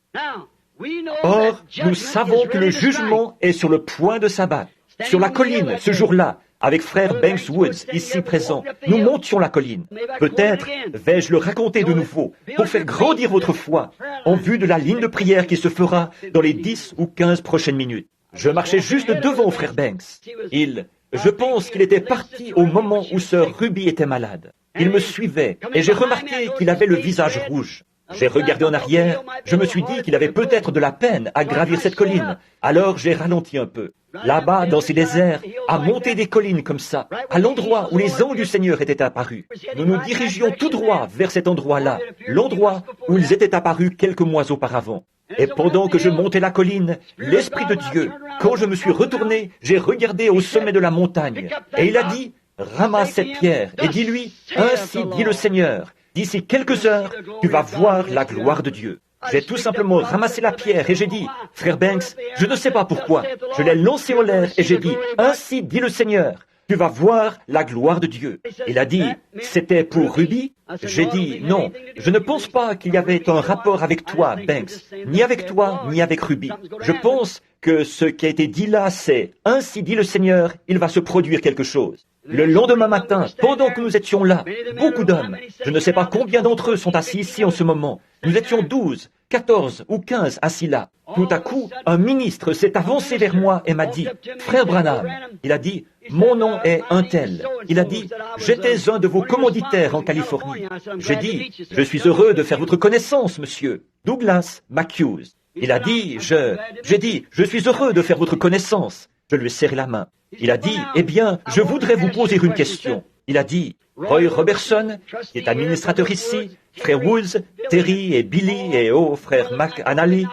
Or, nous savons que le jugement est sur le point de s'abattre. Sur la colline, ce jour-là, avec frère Banks Woods, ici présent, nous montions la colline. Peut-être vais-je le raconter de nouveau, pour faire grandir votre foi, en vue de la ligne de prière qui se fera dans les 10 ou 15 prochaines minutes. Je marchais juste devant frère Banks. Je pense qu'il était parti au moment où sœur Ruby était malade. Il me suivait, et j'ai remarqué qu'il avait le visage rouge. J'ai regardé en arrière, je me suis dit qu'il avait peut-être de la peine à gravir cette colline. Alors j'ai ralenti un peu. Là-bas, dans ces déserts, à monter des collines comme ça, à l'endroit où les anges du Seigneur étaient apparus. Nous nous dirigions tout droit vers cet endroit-là, l'endroit où ils étaient apparus quelques mois auparavant. Et pendant que je montais la colline, l'Esprit de Dieu, quand je me suis retourné, j'ai regardé au sommet de la montagne. Et il a dit, ramasse cette pierre et dis-lui, ainsi dit le Seigneur. D'ici quelques heures, tu vas voir la gloire de Dieu. J'ai tout simplement ramassé la pierre et j'ai dit, frère Banks, je ne sais pas pourquoi. Je l'ai lancée en l'air et j'ai dit, ainsi dit le Seigneur, tu vas voir la gloire de Dieu. Il a dit, c'était pour Ruby? J'ai dit, non, je ne pense pas qu'il y avait un rapport avec toi, Banks, ni avec toi, ni avec Ruby. Je pense que ce qui a été dit là, c'est, ainsi dit le Seigneur, il va se produire quelque chose. Le lendemain matin, pendant que nous étions là, beaucoup d'hommes, je ne sais pas combien d'entre eux sont assis ici en ce moment, nous étions 12, 14 ou 15 assis là. Tout à coup, un ministre s'est avancé vers moi et m'a dit, « Frère Branham », il a dit, « Mon nom est un tel ». Il a dit, « J'étais un de vos commanditaires en Californie ». J'ai dit, « Je suis heureux de faire votre connaissance, monsieur. Douglas McHughes ». Il a dit, j'ai dit, « Je suis heureux de faire votre connaissance ». Je lui ai serré la main. Il a dit, « Eh bien, je voudrais vous poser une question ». Il a dit, « Roy Robertson, qui est administrateur ici, frère Woods, Terry et Billy et frère McAnally,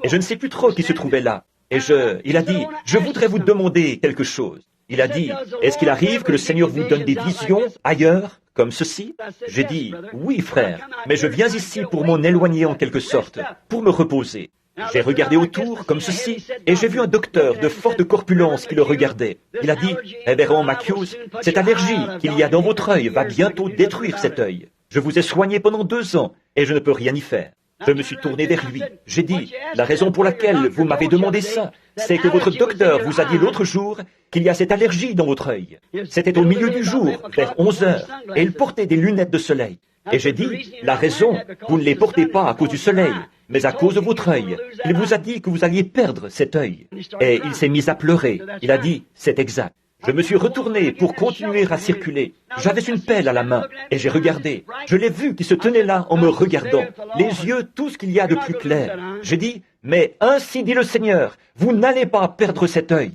et je ne sais plus trop qui se trouvait là. Et il a dit, « Je voudrais vous demander quelque chose ». Il a dit, est-ce qu'il arrive que le Seigneur vous donne des visions ailleurs, comme ceci? J'ai dit, oui frère, mais je viens ici pour m'en éloigner en quelque sorte, pour me reposer. J'ai regardé autour, comme ceci, et j'ai vu un docteur de forte corpulence qui le regardait. Il a dit, révérend Matthews, cette allergie qu'il y a dans votre œil va bientôt détruire cet œil. Je vous ai soigné pendant 2 ans, et je ne peux rien y faire. Je me suis tourné vers lui. J'ai dit, la raison pour laquelle vous m'avez demandé ça, c'est que votre docteur vous a dit l'autre jour qu'il y a cette allergie dans votre œil. C'était au milieu du jour, vers 11 heures, et il portait des lunettes de soleil. Et j'ai dit, la raison, vous ne les portez pas à cause du soleil, mais à cause de votre œil. Il vous a dit que vous alliez perdre cet œil. Et il s'est mis à pleurer. Il a dit, c'est exact. Je me suis retourné pour continuer à circuler. J'avais une pelle à la main, et j'ai regardé. Je l'ai vu qui se tenait là en me regardant, les yeux tout ce qu'il y a de plus clair. J'ai dit, mais ainsi dit le Seigneur, vous n'allez pas perdre cet œil.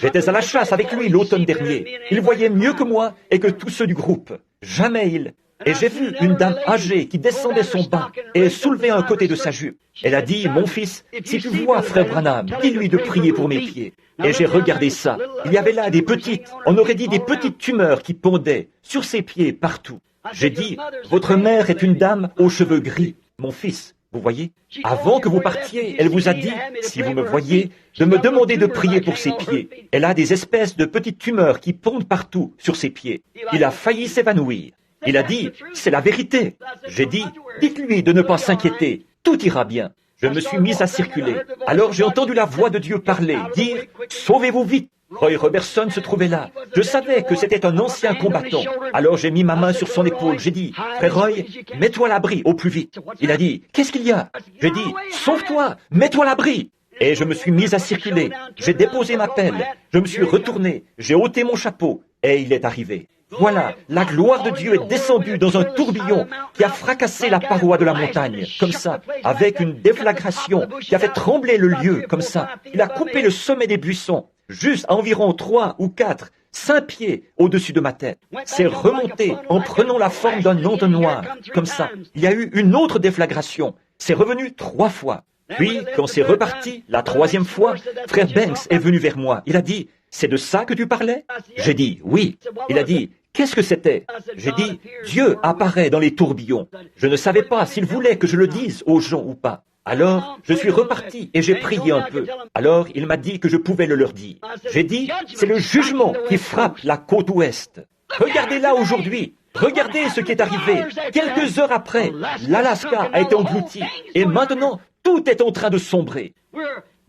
J'étais à la chasse avec lui l'automne dernier. Il voyait mieux que moi et que tous ceux du groupe. Jamais il... Et j'ai vu une dame âgée qui descendait son bas et soulevait un côté de sa jupe. Elle a dit, mon fils, si tu vois frère Branham, dis-lui de prier pour mes pieds. Et j'ai regardé ça. Il y avait là des petites, on aurait dit des petites tumeurs qui pendaient sur ses pieds partout. J'ai dit, votre mère est une dame aux cheveux gris. Mon fils, vous voyez, avant que vous partiez, elle vous a dit, si vous me voyez, de me demander de prier pour ses pieds. Elle a des espèces de petites tumeurs qui pendent partout sur ses pieds. Il a failli s'évanouir. Il a dit, c'est la vérité. J'ai dit, dites-lui de ne pas s'inquiéter, tout ira bien. Je me suis mis à circuler. Alors j'ai entendu la voix de Dieu parler, dire, sauvez-vous vite. Roy Robertson se trouvait là. Je savais que c'était un ancien combattant. Alors j'ai mis ma main sur son épaule. J'ai dit, frère Roy, mets-toi à l'abri au plus vite. Il a dit, qu'est-ce qu'il y a? J'ai dit, sauve-toi, mets-toi à l'abri. Et je me suis mis à circuler. J'ai déposé ma pelle. Je me suis retourné. J'ai ôté mon chapeau. Et il est arrivé. Voilà, la gloire de Dieu est descendue dans un tourbillon qui a fracassé la paroi de la montagne, comme ça, avec une déflagration qui a fait trembler le lieu, comme ça. Il a coupé le sommet des buissons, juste à environ 3 ou 4, 5 pieds au-dessus de ma tête. C'est remonté en prenant la forme d'un entonnoir, comme ça. Il y a eu une autre déflagration. C'est revenu 3 fois. Puis, quand c'est reparti, la 3e fois, frère Banks est venu vers moi. Il a dit, c'est de ça que tu parlais? J'ai dit, oui. Il a dit, qu'est-ce que c'était? J'ai dit, Dieu apparaît dans les tourbillons. Je ne savais pas s'il voulait que je le dise aux gens ou pas. Alors, je suis reparti et j'ai prié un peu. Alors, il m'a dit que je pouvais le leur dire. J'ai dit, c'est le jugement qui frappe la côte ouest. Regardez là aujourd'hui. Regardez ce qui est arrivé. Quelques heures après, l'Alaska a été englouti. Et maintenant, tout est en train de sombrer.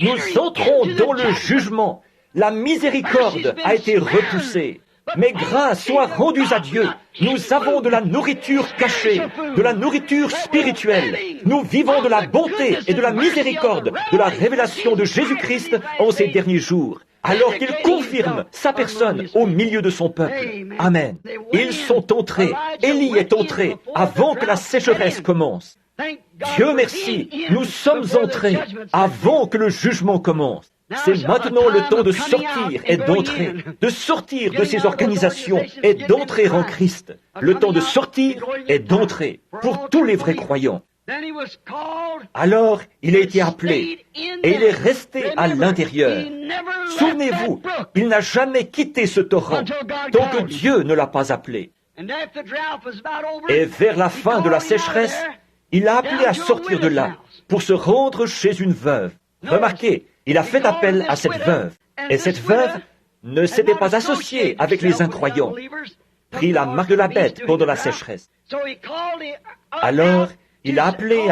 Nous entrons dans le jugement. La miséricorde a été repoussée. Mais grâce soit rendue à Dieu. Nous avons de la nourriture cachée, de la nourriture spirituelle. Nous vivons de la bonté et de la miséricorde, de la révélation de Jésus-Christ en ces derniers jours, alors qu'il confirme sa personne au milieu de son peuple. Amen. Ils sont entrés, Élie est entré avant que la sécheresse commence. Dieu merci, nous sommes entrés avant que le jugement commence. C'est maintenant le temps de sortir et d'entrer, de sortir de ces organisations et d'entrer en Christ. Le temps de sortir et d'entrer pour tous les vrais croyants. Alors, il a été appelé et il est resté à l'intérieur. Souvenez-vous, il n'a jamais quitté ce torrent tant que Dieu ne l'a pas appelé. Et vers la fin de la sécheresse, il a appelé à sortir de là pour se rendre chez une veuve. Remarquez, il a fait appel à cette veuve. Et cette veuve ne s'était pas associée avec les incroyants, prit la marque de la bête pendant la sécheresse. Alors, il a appelé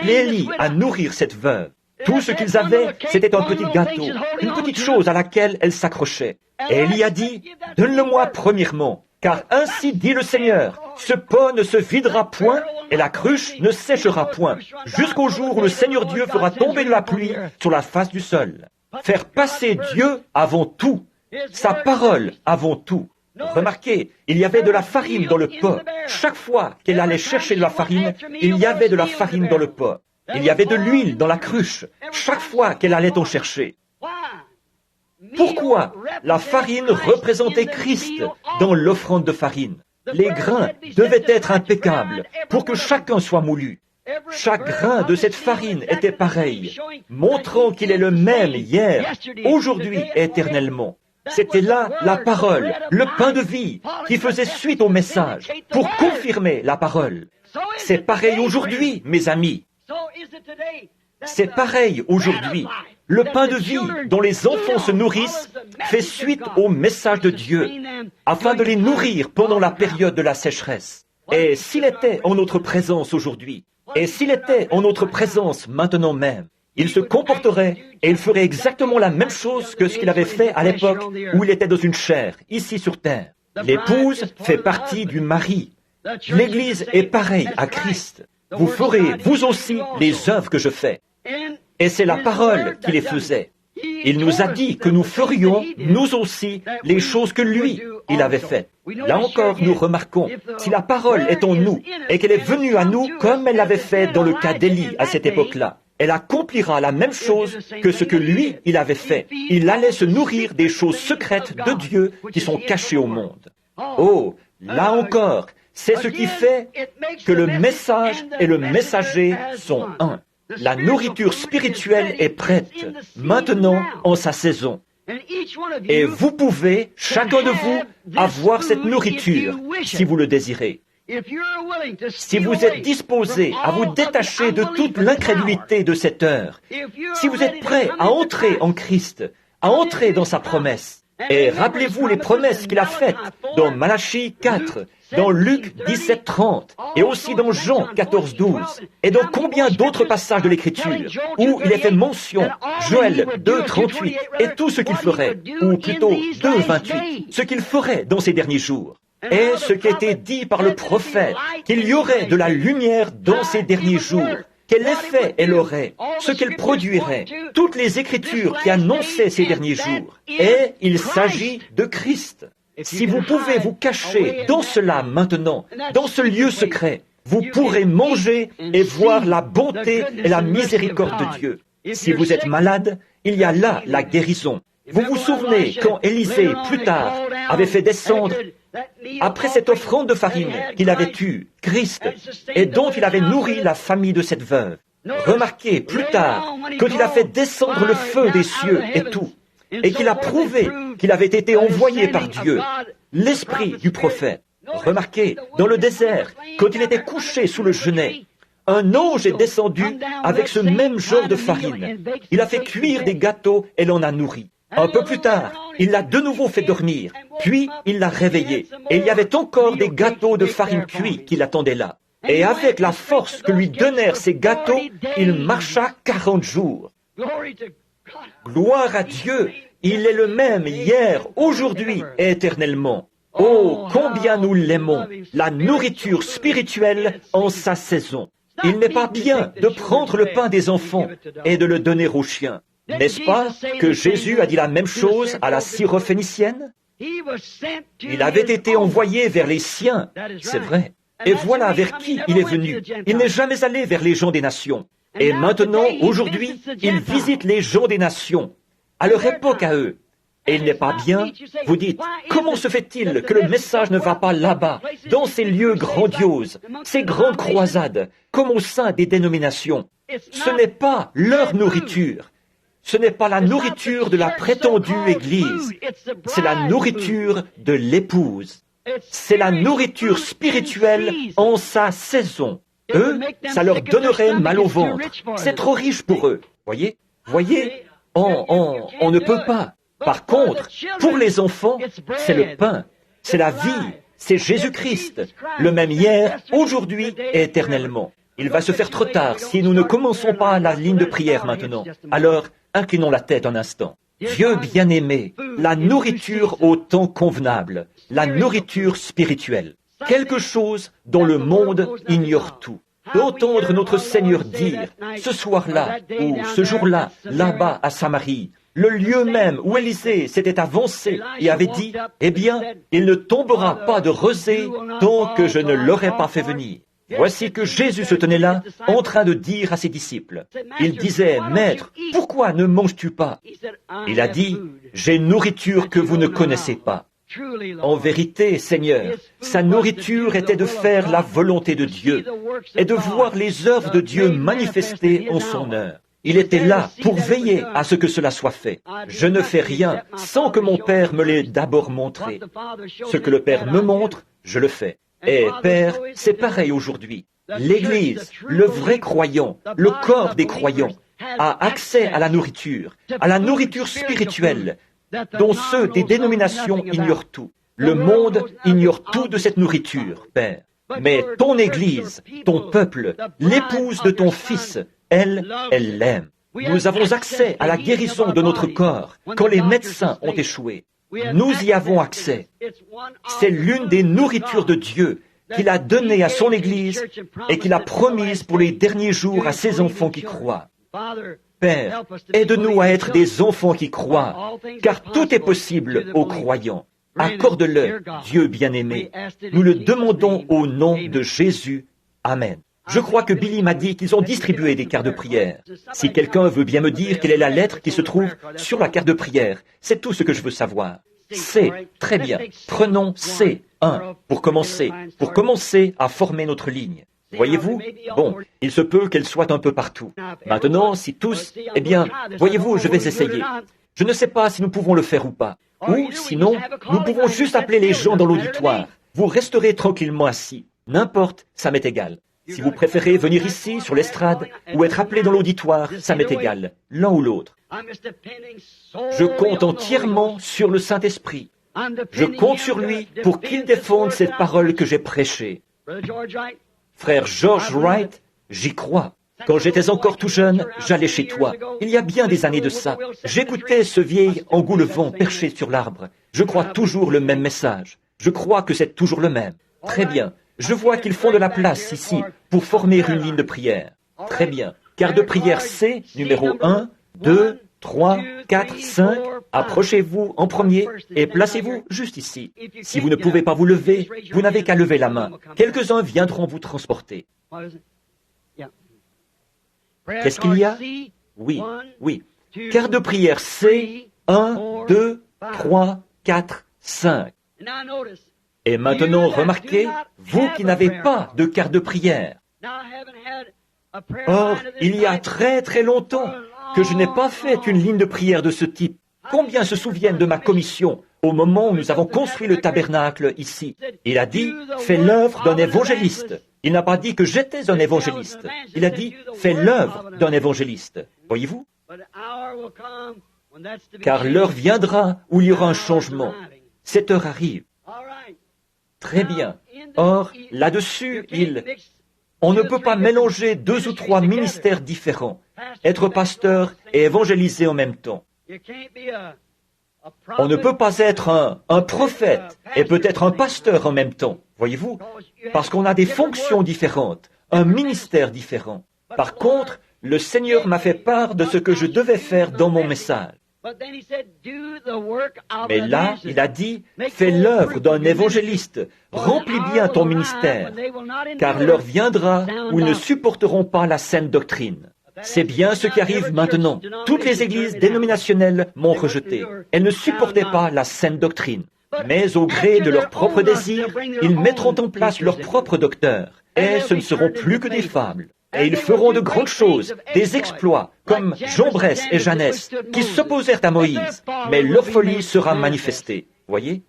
Élie à nourrir cette veuve. Tout ce qu'ils avaient, c'était un petit gâteau, une petite chose à laquelle elle s'accrochait. Et Élie a dit, « Donne-le-moi premièrement, car ainsi dit le Seigneur, ce pot ne se videra point et la cruche ne séchera point, jusqu'au jour où le Seigneur Dieu fera tomber de la pluie sur la face du sol. » Faire passer Dieu avant tout, sa parole avant tout. Remarquez, il y avait de la farine dans le pot. Chaque fois qu'elle allait chercher de la farine, il y avait de la farine dans le pot. Il y avait de l'huile dans la cruche. Chaque fois qu'elle allait en chercher. Pourquoi la farine représentait Christ dans l'offrande de farine? Les grains devaient être impeccables pour que chacun soit moulu. Chaque grain de cette farine était pareil, montrant qu'il est le même hier, aujourd'hui et éternellement. C'était là la parole, le pain de vie, qui faisait suite au message, pour confirmer la parole. C'est pareil aujourd'hui, mes amis. C'est pareil aujourd'hui. Le pain de vie dont les enfants se nourrissent fait suite au message de Dieu, afin de les nourrir pendant la période de la sécheresse. Et s'il était en notre présence aujourd'hui, et s'il était en notre présence maintenant même, il se comporterait et il ferait exactement la même chose que ce qu'il avait fait à l'époque où il était dans une chair, ici sur terre. L'épouse fait partie du mari. L'Église est pareille à Christ. Vous ferez, vous aussi, les œuvres que je fais. Et c'est la parole qui les faisait. Il nous a dit que nous ferions, nous aussi, les choses que lui, il avait faites. Là encore, nous remarquons, si la parole est en nous et qu'elle est venue à nous comme elle l'avait fait dans le cas d'Élie à cette époque-là, elle accomplira la même chose que ce que lui, il avait fait. Il allait se nourrir des choses secrètes de Dieu qui sont cachées au monde. Oh, là encore, c'est ce qui fait que le message et le messager sont un. La nourriture spirituelle est prête, maintenant en sa saison. Et vous pouvez, chacun de vous, avoir cette nourriture, si vous le désirez. Si vous êtes disposé à vous détacher de toute l'incrédulité de cette heure, si vous êtes prêt à entrer en Christ, à entrer dans sa promesse, et rappelez-vous les promesses qu'il a faites dans Malachie 4, dans Luc 17, 30, et aussi dans Jean 14, 12, et dans combien d'autres passages de l'Écriture, où il est fait mention, Joël 2, 38, et tout ce qu'il ferait, ou plutôt 2, 28, ce qu'il ferait dans ces derniers jours. Et ce qui était dit par le prophète, qu'il y aurait de la lumière dans ces derniers jours, quel effet elle aurait, ce qu'elle produirait, toutes les Écritures qui annonçaient ces derniers jours. Et il s'agit de Christ. Si vous pouvez vous cacher dans cela maintenant, dans ce lieu secret, vous pourrez manger et voir la bonté et la miséricorde de Dieu. Si vous êtes malade, il y a là la guérison. Vous vous souvenez quand Élisée, plus tard, avait fait descendre, après cette offrande de farine qu'il avait eue, Christ, et dont il avait nourri la famille de cette veuve. Remarquez, plus tard, quand il a fait descendre le feu des cieux et tout, et qu'il a prouvé qu'il avait été envoyé par Dieu, l'esprit du prophète. Remarquez, dans le désert, quand il était couché sous le genêt, un ange est descendu avec ce même genre de farine. Il a fait cuire des gâteaux et l'en a nourri. Un peu plus tard, il l'a de nouveau fait dormir, puis il l'a réveillé, et il y avait encore des gâteaux de farine cuits qui l'attendaient là. Et avec la force que lui donnèrent ces gâteaux, il marcha 40 jours. Gloire à Dieu, il est le même hier, aujourd'hui et éternellement. Oh, combien nous l'aimons, la nourriture spirituelle en sa saison. Il n'est pas bien de prendre le pain des enfants et de le donner aux chiens. N'est-ce pas que Jésus a dit la même chose à la syrophénicienne? Il avait été envoyé vers les siens, c'est vrai. Et voilà vers qui il est venu. Il n'est jamais allé vers les gens des nations. Et maintenant, aujourd'hui, il visite les gens des nations, à leur époque à eux. Et il n'est pas bien. Vous dites, comment se fait-il que le message ne va pas là-bas, dans ces lieux grandioses, ces grandes croisades, comme au sein des dénominations? Ce n'est pas leur nourriture. Ce n'est pas la nourriture de la prétendue Église. C'est la nourriture de l'épouse. C'est la nourriture spirituelle en sa saison. Eux, ça leur donnerait mal au ventre. C'est trop riche pour eux. Voyez, on ne peut pas. Par contre, pour les enfants, c'est le pain, c'est la vie, c'est Jésus-Christ, le même hier, aujourd'hui et éternellement. Il va se faire trop tard si nous ne commençons pas la ligne de prière maintenant. Alors, inclinons la tête un instant. Dieu bien-aimé, la nourriture au temps convenable, la nourriture spirituelle, quelque chose dont le monde ignore tout. D'entendre notre Seigneur dire, ce soir-là, ou ce jour-là, là-bas à Samarie, le lieu même où Élisée s'était avancé et avait dit, « Eh bien, il ne tombera pas de rosée tant que je ne l'aurai pas fait venir. » Voici que Jésus se tenait là, en train de dire à ses disciples. Il disait, « Maître, pourquoi ne manges-tu pas ?» Il a dit, « J'ai une nourriture que vous ne connaissez pas. » En vérité, Seigneur, sa nourriture était de faire la volonté de Dieu et de voir les œuvres de Dieu manifestées en son heure. Il était là pour veiller à ce que cela soit fait. Je ne fais rien sans que mon Père me l'ait d'abord montré. Ce que le Père me montre, je le fais. Et Père, c'est pareil aujourd'hui. L'Église, le vrai croyant, le corps des croyants, a accès à la nourriture spirituelle, dont ceux des dénominations ignorent tout. Le monde ignore tout de cette nourriture, Père. Mais ton Église, ton peuple, l'épouse de ton Fils, elle l'aime. Nous avons accès à la guérison de notre corps quand les médecins ont échoué. Nous y avons accès. C'est l'une des nourritures de Dieu qu'il a donnée à son Église et qu'il a promise pour les derniers jours à ses enfants qui croient. Père, aide-nous à être des enfants qui croient, car tout est possible aux croyants. Accorde-le, Dieu bien-aimé. Nous le demandons au nom de Jésus. Amen. Je crois que Billy m'a dit qu'ils ont distribué des cartes de prière. Si quelqu'un veut bien me dire quelle est la lettre qui se trouve sur la carte de prière, c'est tout ce que je veux savoir. C, très bien. Prenons C1 pour commencer à former notre ligne. Voyez-vous? Bon, il se peut qu'elle soit un peu partout. Maintenant, si tous, eh bien, voyez-vous, je vais essayer. Je ne sais pas si nous pouvons le faire ou pas. Ou, sinon, nous pouvons juste appeler les gens dans l'auditoire. Vous resterez tranquillement assis. N'importe, ça m'est égal. Si vous préférez venir ici, sur l'estrade, ou être appelé dans l'auditoire, ça m'est égal. L'un ou l'autre. Je compte entièrement sur le Saint-Esprit. Je compte sur lui pour qu'il défende cette parole que j'ai prêchée. Frère George Wright, j'y crois. Quand j'étais encore tout jeune, j'allais chez toi. Il y a bien des années de ça. J'écoutais ce vieil engoulevent perché sur l'arbre. Je crois toujours le même message. Je crois que c'est toujours le même. Très bien. Je vois qu'ils font de la place ici pour former une ligne de prière. Très bien. Carte de prière C, numéro 1, 2, 3, 4, 5. Approchez-vous en premier et placez-vous juste ici. Si vous ne pouvez pas vous lever, vous n'avez qu'à lever la main. Quelques-uns viendront vous transporter. Qu'est-ce qu'il y a? Oui. Carte de prière C, 1, 2, 3, 4, 5. Et maintenant, remarquez, vous qui n'avez pas de carte de prière. Or, il y a très très longtemps que je n'ai pas fait une ligne de prière de ce type. Combien se souviennent de ma commission au moment où nous avons construit le tabernacle ici? Il a dit, fais l'œuvre d'un évangéliste. Il n'a pas dit que j'étais un évangéliste. Il a dit, fais l'œuvre d'un évangéliste. Voyez-vous? Car l'heure viendra où il y aura un changement. Cette heure arrive. Très bien. Or, là-dessus, on ne peut pas mélanger 2 ou 3 ministères différents, être pasteur et évangéliser en même temps. On ne peut pas être un prophète et peut-être un pasteur en même temps, voyez-vous, parce qu'on a des fonctions différentes, un ministère différent. Par contre, le Seigneur m'a fait part de ce que je devais faire dans mon message. Mais là, il a dit, fais l'œuvre d'un évangéliste, remplis bien ton ministère, car l'heure viendra où ils ne supporteront pas la saine doctrine. C'est bien ce qui arrive maintenant. Toutes les églises dénominationnelles m'ont rejeté. Elles ne supportaient pas la saine doctrine. Mais au gré de leurs propres désirs, ils mettront en place leur propre docteur. Et ce ne seront plus que des fables. Et ils feront de grandes choses, des exploits, comme Jean Bress et Jeannès, qui s'opposèrent à Moïse. Mais leur folie sera manifestée. Voyez?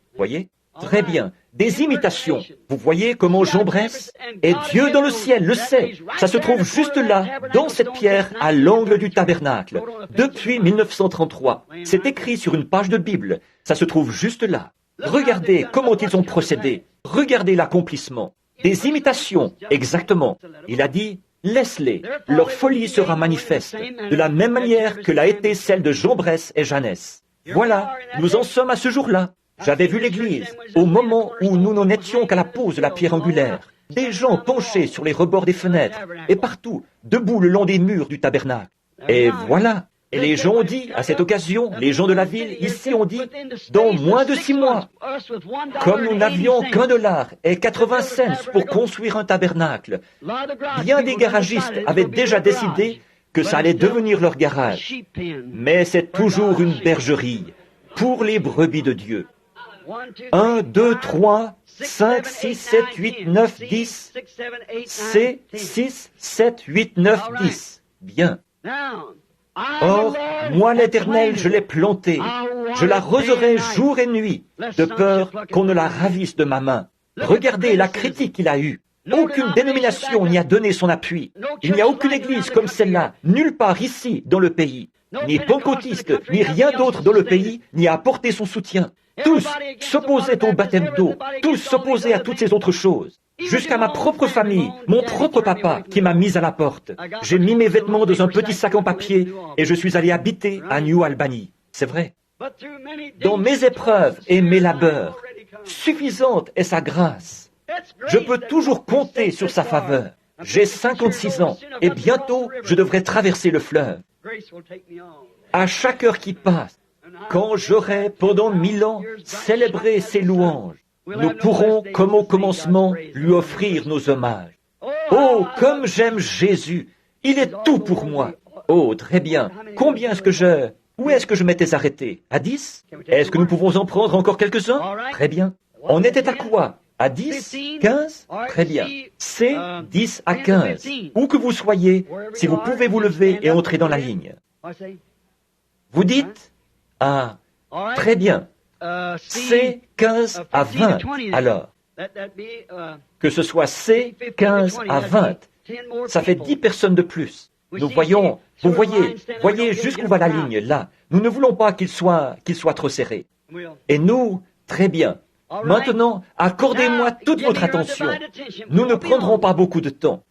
Très bien. Des imitations. Vous voyez comment Jean Bress? Et Dieu dans le ciel le sait. Ça se trouve juste là, dans cette pierre, à l'angle du tabernacle. Depuis 1933. C'est écrit sur une page de Bible. Ça se trouve juste là. Regardez comment ils ont procédé. Regardez l'accomplissement. Des imitations, exactement. Il a dit, laisse-les. Leur folie sera manifeste, de la même manière que l'a été celle de Jean Bress et Jeannès. Voilà, nous en sommes à ce jour-là. J'avais vu l'église au moment où nous n'en étions qu'à la pose de la pierre angulaire. Des gens penchés sur les rebords des fenêtres et partout, debout le long des murs du tabernacle. Et voilà. Et les gens ont dit, à cette occasion, les gens de la ville, ici ont dit, dans moins de 6 mois, comme nous n'avions qu'$1 et 80 cents pour construire un tabernacle, bien des garagistes avaient déjà décidé que ça allait devenir leur garage. Mais c'est toujours une bergerie pour les brebis de Dieu. 1, 2, 3, 5, 6, 7, 8, 9, 10. C, 6, 7, 8, 9, 10. Bien. Or, moi l'Éternel, je l'ai plantée. Je l'arroserai jour et nuit, de peur qu'on ne la ravisse de ma main. Regardez la critique qu'il a eue. Aucune dénomination n'y a donné son appui. Il n'y a aucune église comme celle-là, nulle part ici, dans le pays. Ni pentecôtiste, ni rien d'autre dans le pays n'y a apporté son soutien. Tous s'opposaient au baptême d'eau, tous s'opposaient à toutes ces autres choses. Jusqu'à ma propre famille, mon propre papa qui m'a mis à la porte. J'ai mis mes vêtements dans un petit sac en papier et je suis allé habiter à New Albany. C'est vrai. Dans mes épreuves et mes labeurs, suffisante est sa grâce. Je peux toujours compter sur sa faveur. J'ai 56 ans et bientôt je devrais traverser le fleuve. À chaque heure qui passe, quand j'aurai pendant 1000 ans célébré ses louanges, nous pourrons, comme au commencement, lui offrir nos hommages. Oh, comme j'aime Jésus! Il est tout pour moi. Oh, très bien. Combien est-ce que je... Où est-ce que je m'étais arrêté? À 10? Est-ce que nous pouvons en prendre encore quelques-uns? Très bien. On était à quoi? À 10? 15? Très bien. C'est 10 à 15. Où que vous soyez, si vous pouvez vous lever et entrer dans la ligne. Vous dites? Ah, très bien. C 15 à 20, alors. Que ce soit C 15 à 20, ça fait 10 personnes de plus. Nous voyons, vous voyez jusqu'où va la ligne, là. Nous ne voulons pas qu'il soit trop serré. Et nous, très bien. Maintenant, accordez-moi toute votre attention. Nous ne prendrons pas beaucoup de temps.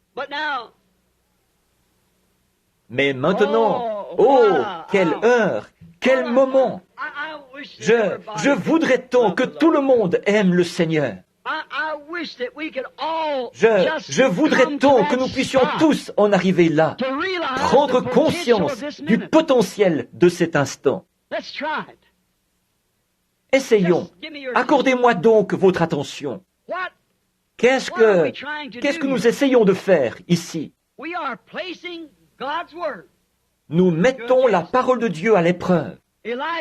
Mais maintenant, oh, quelle heure, quel moment! Je voudrais tant que tout le monde aime le Seigneur. Je voudrais tant que nous puissions tous en arriver là, prendre conscience du potentiel de cet instant. Essayons. Accordez-moi donc votre attention. Qu'est-ce que nous essayons de faire ici? Nous mettons la parole de Dieu à l'épreuve.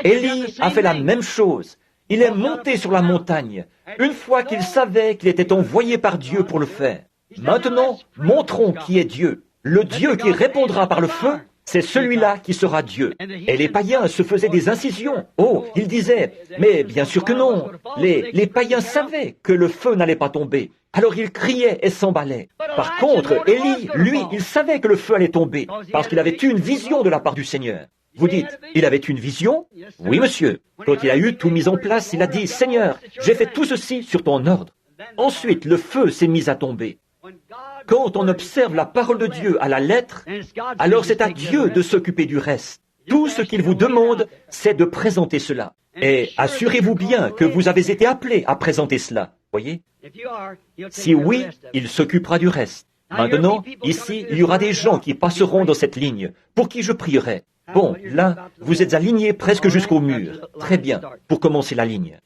Élie a fait la même chose. Il est monté sur la montagne, une fois qu'il savait qu'il était envoyé par Dieu pour le faire. Maintenant, montrons qui est Dieu. Le Dieu qui répondra par le feu, c'est celui-là qui sera Dieu. Et les païens se faisaient des incisions. Oh, ils disaient, mais bien sûr que non. Les païens savaient que le feu n'allait pas tomber. Alors ils criaient et s'emballaient. Par contre, Élie, lui, il savait que le feu allait tomber, parce qu'il avait eu une vision de la part du Seigneur. Vous dites, il avait une vision? Oui, monsieur. Quand il a eu tout mis en place, il a dit, Seigneur, j'ai fait tout ceci sur ton ordre. Ensuite, le feu s'est mis à tomber. Quand on observe la parole de Dieu à la lettre, alors c'est à Dieu de s'occuper du reste. Tout ce qu'il vous demande, c'est de présenter cela. Et assurez-vous bien que vous avez été appelé à présenter cela. Voyez? Si oui, il s'occupera du reste. Maintenant, ici, il y aura des gens qui passeront dans cette ligne, pour qui je prierai. Bon, là, vous êtes alignés presque jusqu'au mur. Très bien, pour commencer la ligne.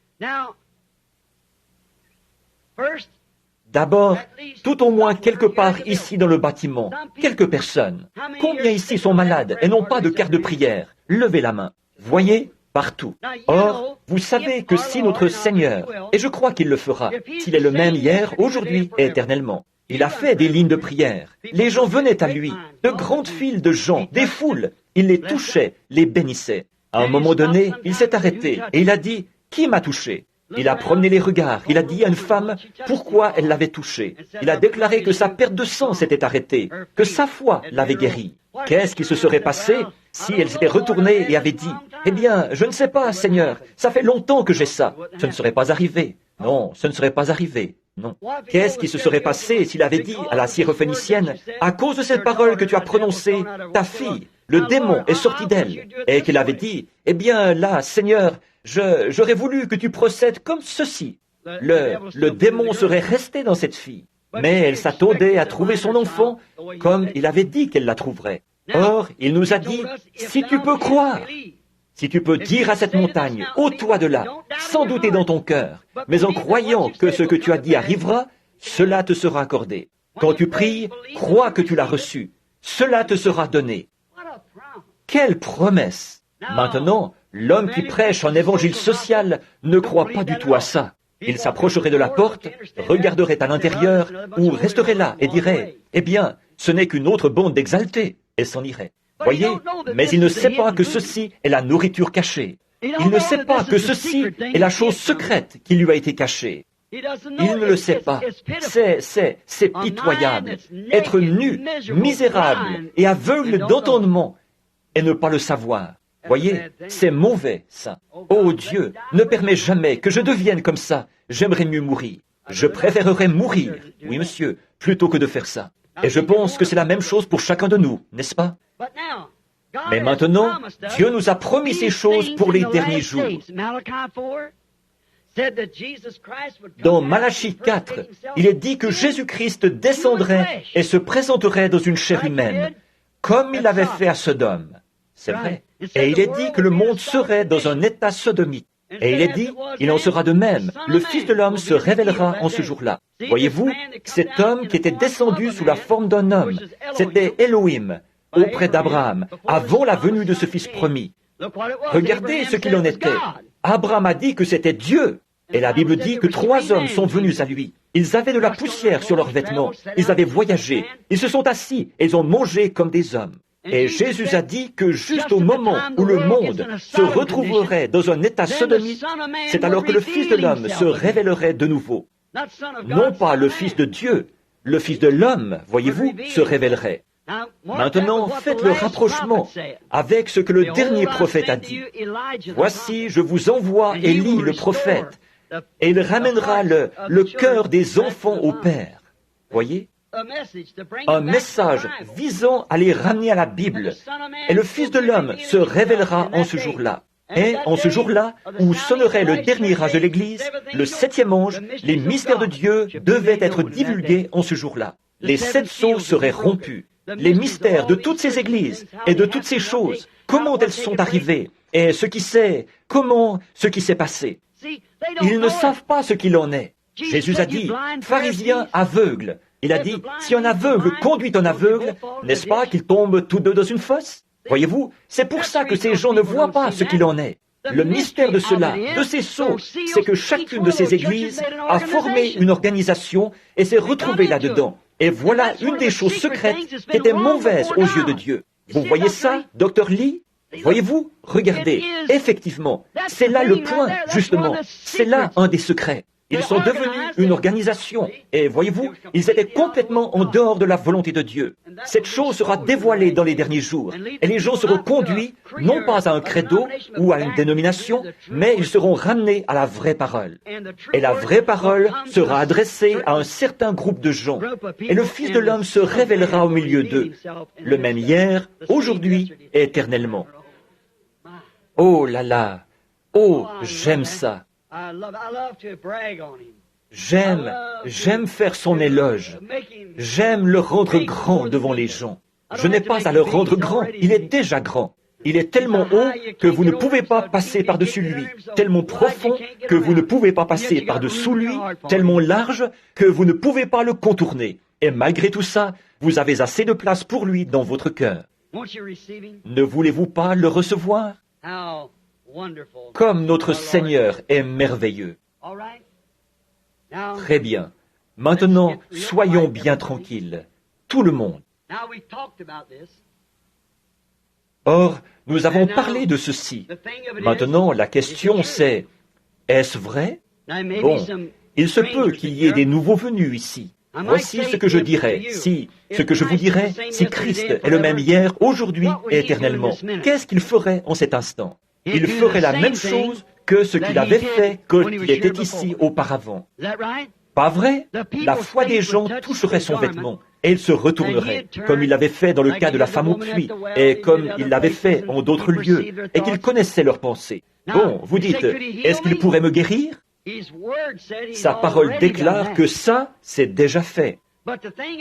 D'abord, tout au moins quelque part ici dans le bâtiment, quelques personnes. Combien ici sont malades et n'ont pas de carte de prière? Levez la main. Voyez? Partout. Or, vous savez que si notre Seigneur, et je crois qu'il le fera, s'il est le même hier, aujourd'hui et éternellement, il a fait des lignes de prière. Les gens venaient à lui, de grandes files de gens, des foules. Il les touchait, les bénissait. À un moment donné, il s'est arrêté et il a dit, « Qui m'a touché ?» Il a promené les regards. Il a dit à une femme pourquoi elle l'avait touché. Il a déclaré que sa perte de sang s'était arrêtée, que sa foi l'avait guérie. Qu'est-ce qui se serait passé si elle s'était retournée et avait dit, « Eh bien, je ne sais pas, Seigneur, ça fait longtemps que j'ai ça. » Ce ne serait pas arrivé. Non, ce ne serait pas arrivé. Non. Qu'est-ce qui se serait passé s'il avait dit à la syrophénicienne, « À cause de cette parole que tu as prononcée, ta fille, le démon est sorti d'elle. » Et qu'il avait dit, « Eh bien, là, Seigneur, j'aurais voulu que tu procèdes comme ceci. » Le démon serait resté dans cette fille. Mais elle s'attendait à trouver son enfant comme il avait dit qu'elle la trouverait. Or, il nous a dit, « Si tu peux croire, si tu peux dire à cette montagne, ôte-toi de là, sans douter dans ton cœur, mais en croyant que ce que tu as dit arrivera, cela te sera accordé. Quand tu pries, crois que tu l'as reçu. Cela te sera donné. » Quelle promesse! Maintenant, l'homme qui prêche un évangile social ne croit pas du tout à ça. Il s'approcherait de la porte, regarderait à l'intérieur, ou resterait là et dirait, « Eh bien, ce n'est qu'une autre bande d'exaltés », et s'en irait. Voyez, mais il ne sait pas que ceci est la nourriture cachée. Il ne sait pas que ceci est la chose secrète qui lui a été cachée. Il ne le sait pas. C'est pitoyable. Être nu, misérable et aveugle d'entendement et ne pas le savoir. Voyez, c'est mauvais, ça. Oh Dieu, ne permets jamais que je devienne comme ça. J'aimerais mieux mourir. Je préférerais mourir, oui monsieur, plutôt que de faire ça. Et je pense que c'est la même chose pour chacun de nous, n'est-ce pas? Mais maintenant, Dieu nous a promis ces choses pour les derniers jours. Dans Malachie 4, il est dit que Jésus-Christ descendrait et se présenterait dans une chair humaine, comme il l'avait fait à Sodome. C'est vrai. Et il est dit que le monde serait dans un état sodomite. Et il est dit, il en sera de même. Le Fils de l'homme se révélera en ce jour-là. Voyez-vous, cet homme qui était descendu sous la forme d'un homme, c'était Elohim, auprès d'Abraham, avant la venue de ce Fils promis. Regardez ce qu'il en était. Abraham a dit que c'était Dieu. Et la Bible dit que 3 hommes sont venus à lui. Ils avaient de la poussière sur leurs vêtements. Ils avaient voyagé. Ils se sont assis et ils ont mangé comme des hommes. Et Jésus a dit que juste au moment où le monde se retrouverait dans un état sodomite, c'est alors que le Fils de l'homme se révélerait de nouveau. Non pas le Fils de Dieu, le Fils de l'homme, voyez-vous, se révélerait. Maintenant, faites le rapprochement avec ce que le dernier prophète a dit. Voici, je vous envoie Élie le prophète, et il ramènera le cœur des enfants au Père. Voyez? Un message visant à les ramener à la Bible. Et le Fils de l'homme se révélera en ce jour-là. Et en ce jour-là, où sonnerait le dernier âge de l'Église, le 7e ange, les mystères de Dieu devaient être divulgués en ce jour-là. Les 7 sceaux seraient rompus. Les mystères de toutes ces églises et de toutes ces choses, comment elles sont arrivées, et ce qui s'est passé. Ils ne savent pas ce qu'il en est. Jésus a dit, pharisiens aveugles. Il a dit, si un aveugle conduit un aveugle, n'est-ce pas qu'ils tombent tous deux dans une fosse? Voyez-vous, c'est pour ça que ces gens ne voient pas ce qu'il en est. Le mystère de cela, de ces sceaux, c'est que chacune de ces églises a formé une organisation et s'est retrouvée là-dedans. Et voilà une des choses secrètes qui était mauvaise aux yeux de Dieu. Vous voyez ça, Dr. Lee? Voyez-vous? Regardez, effectivement, c'est là le point, justement. C'est là un des secrets. Ils sont devenus une organisation. Et voyez-vous, ils étaient complètement en dehors de la volonté de Dieu. Cette chose sera dévoilée dans les derniers jours. Et les gens seront conduits, non pas à un credo ou à une dénomination, mais ils seront ramenés à la vraie parole. Et la vraie parole sera adressée à un certain groupe de gens. Et le Fils de l'homme se révélera au milieu d'eux, le même hier, aujourd'hui et éternellement. Oh là là! Oh, j'aime ça! J'aime faire son éloge. J'aime le rendre grand devant les gens. Je n'ai pas à le rendre grand, il est déjà grand. Il est tellement haut que vous ne pouvez pas passer par-dessus lui, tellement profond que vous ne pouvez pas passer par-dessous lui, tellement large que vous ne pouvez pas le contourner. Et malgré tout ça, vous avez assez de place pour lui dans votre cœur. Ne voulez-vous pas le recevoir? Comme notre Seigneur est merveilleux. Très bien. Maintenant, soyons bien tranquilles. Tout le monde. Or, nous avons parlé de ceci. Maintenant, la question c'est, est-ce vrai? Bon, il se peut qu'il y ait des nouveaux venus ici. Voici ce que je dirais, ce que je vous dirais, si Christ est le même hier, aujourd'hui et éternellement. Qu'est-ce qu'il ferait en cet instant? Il ferait la même chose que ce qu'il avait fait quand il était ici auparavant. Pas vrai? La foi des gens toucherait son vêtement et il se retournerait, comme il l'avait fait dans le cas de la femme au puits, et comme il l'avait fait en d'autres lieux, et qu'il connaissait leurs pensées. Bon, vous dites, est-ce qu'il pourrait me guérir? Sa parole déclare que ça, c'est déjà fait.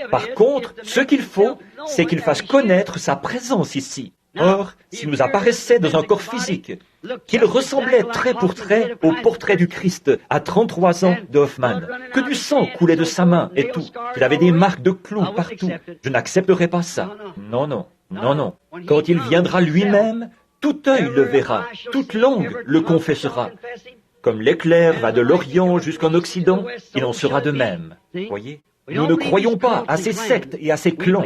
Par contre, ce qu'il faut, c'est qu'il fasse connaître sa présence ici. Or, s'il nous apparaissait dans un corps physique, qu'il ressemblait trait pour trait au portrait du Christ à 33 ans de Hoffman, que du sang coulait de sa main et tout, qu'il avait des marques de clous partout, je n'accepterai pas ça. Non, non, non, non. Quand il viendra lui-même, tout œil le verra, toute langue le confessera. Comme l'éclair va de l'Orient jusqu'en Occident, il en sera de même. Voyez? Nous ne croyons pas à ces sectes et à ces clans.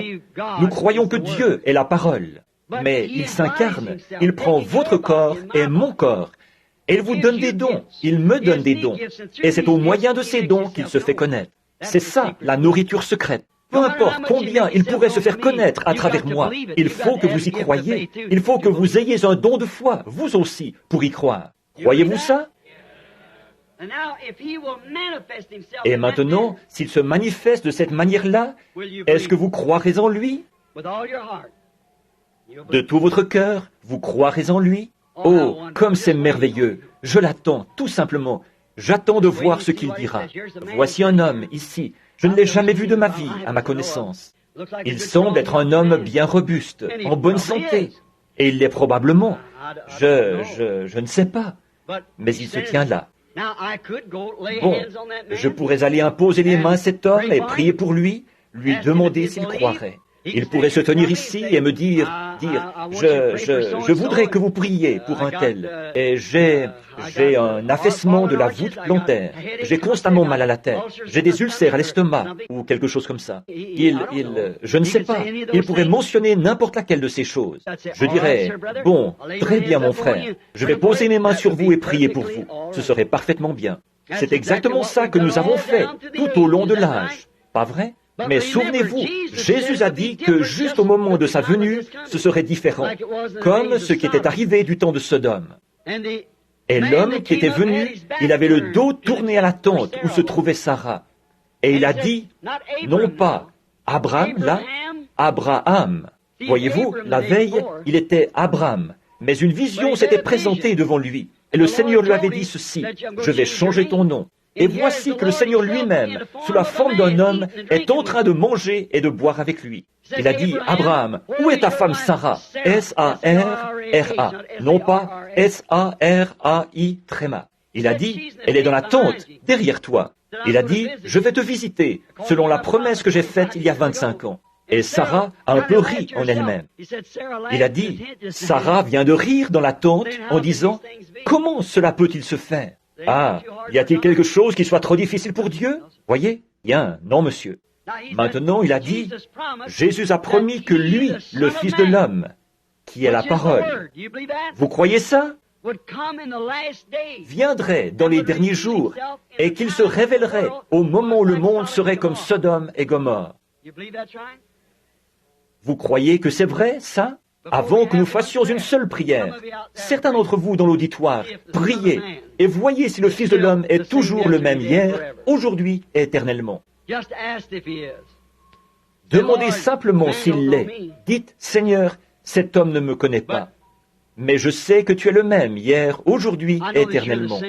Nous croyons que Dieu est la parole. Mais il s'incarne, il prend votre corps et mon corps, et il vous donne des dons, il me donne des dons, et c'est au moyen de ces dons qu'il se fait connaître. C'est ça, la nourriture secrète. Peu importe combien il pourrait se faire connaître à travers moi, il faut que vous y croyiez, il faut que vous ayez un don de foi, vous aussi, pour y croire. Croyez-vous ça? Et maintenant, s'il se manifeste de cette manière-là, est-ce que vous croirez en lui? De tout votre cœur, vous croirez en lui? Oh, comme c'est merveilleux! Je l'attends, tout simplement. J'attends de voir ce qu'il dira. Voici un homme, ici. Je ne l'ai jamais vu de ma vie, à ma connaissance. Il semble être un homme bien robuste, en bonne santé. Et il l'est probablement. Je ne sais pas. Mais il se tient là. Bon, je pourrais aller imposer les mains à cet homme et prier pour lui demander s'il croirait. Il pourrait se tenir ici et me dire, je voudrais que vous priez pour un tel. Et j'ai un affaissement de la voûte plantaire. J'ai constamment mal à la tête. J'ai des ulcères à l'estomac ou quelque chose comme ça. Je ne sais pas. Il pourrait mentionner n'importe laquelle de ces choses. Je dirais, bon, très bien mon frère. Je vais poser mes mains sur vous et prier pour vous. Ce serait parfaitement bien. C'est exactement ça que nous avons fait tout au long de l'âge. Pas vrai? Mais souvenez-vous, Jésus a dit que juste au moment de sa venue, ce serait différent, comme ce qui était arrivé du temps de Sodome. Et l'homme qui était venu, il avait le dos tourné à la tente où se trouvait Sarah. Et il a dit, non pas Abraham, là, Abraham. Voyez-vous, la veille, il était Abraham, mais une vision s'était présentée devant lui. Et le Seigneur lui avait dit ceci, je vais changer ton nom. Et voici que le Seigneur lui-même, sous la forme d'un homme, est en train de manger et de boire avec lui. Il a dit, Abraham, où est ta femme Sarah? S-A-R-R-A, non pas S-A-R-A-I tréma. Il a dit, elle est dans la tente, derrière toi. Il a dit, je vais te visiter, selon la promesse que j'ai faite il y a 25 ans. Et Sarah a un peu ri en elle-même. Il a dit, Sarah vient de rire dans la tente en disant, comment cela peut-il se faire? Ah, y a-t-il quelque chose qui soit trop difficile pour Dieu? Voyez? Bien, non, monsieur. Maintenant, il a dit, Jésus a promis que lui, le Fils de l'homme, qui est la parole, vous croyez ça? Viendrait dans les derniers jours et qu'il se révélerait au moment où le monde serait comme Sodome et Gomorrhe. Vous croyez que c'est vrai, ça? Avant que nous fassions une seule prière, certains d'entre vous dans l'auditoire, priez et voyez si le Fils de l'homme est toujours le même hier, aujourd'hui et éternellement. Demandez simplement s'il l'est. Dites, Seigneur, cet homme ne me connaît pas, mais je sais que tu es le même hier, aujourd'hui et éternellement.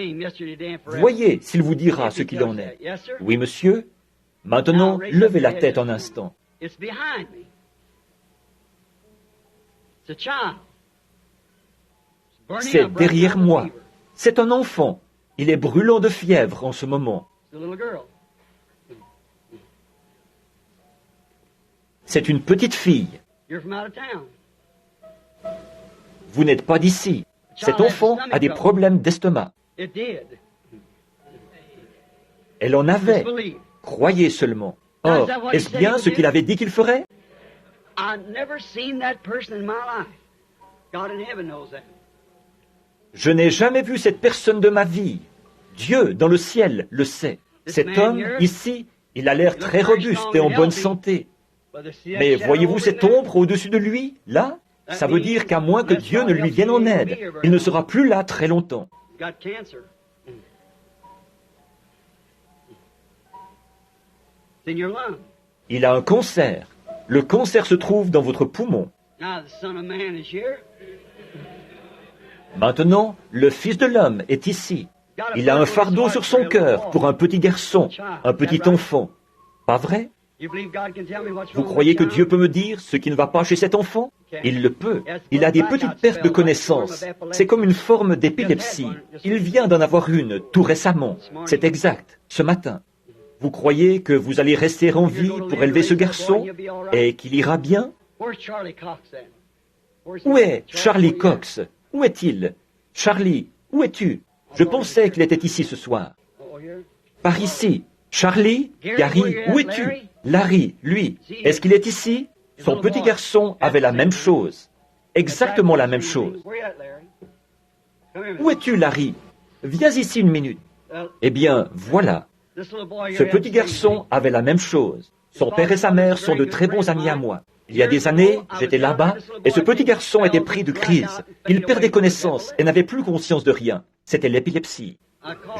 Voyez s'il vous dira ce qu'il en est. Oui, monsieur. Maintenant, levez la tête un instant. C'est derrière moi. C'est un enfant. Il est brûlant de fièvre en ce moment. C'est une petite fille. Vous n'êtes pas d'ici. Cet enfant a des problèmes d'estomac. Elle en avait. Croyez seulement. Or, est-ce bien ce qu'il avait dit qu'il ferait? Je n'ai jamais vu cette personne de ma vie. Dieu, dans le ciel, le sait. Cet homme, ici, il a l'air très robuste et en bonne santé. Mais voyez-vous cette ombre au-dessus de lui, là? Ça veut dire qu'à moins que Dieu ne lui vienne en aide, il ne sera plus là très longtemps. Il a un cancer. Le cancer se trouve dans votre poumon. Maintenant, le Fils de l'homme est ici. Il a un fardeau sur son cœur pour un petit garçon, un petit enfant. Pas vrai? Vous croyez que Dieu peut me dire ce qui ne va pas chez cet enfant? Il le peut. Il a des petites pertes de connaissance. C'est comme une forme d'épilepsie. Il vient d'en avoir une tout récemment. C'est exact, ce matin. Vous croyez que vous allez rester en vie pour élever ce garçon et qu'il ira bien? Où est Charlie Cox? Où est-il? Charlie, où es-tu? Je pensais qu'il était ici ce soir. Par ici. Charlie, Gary, où es-tu? Larry, lui, est-ce qu'il est ici? Son petit garçon avait la même chose. exactement la même chose. Où es-tu, Larry? Viens ici une minute. Eh bien, voilà. Ce petit garçon avait la même chose. Son père et sa mère sont de très bons amis à moi. Il y a des années, j'étais là-bas, et ce petit garçon était pris de crise. Il perdait connaissance et n'avait plus conscience de rien. C'était l'épilepsie.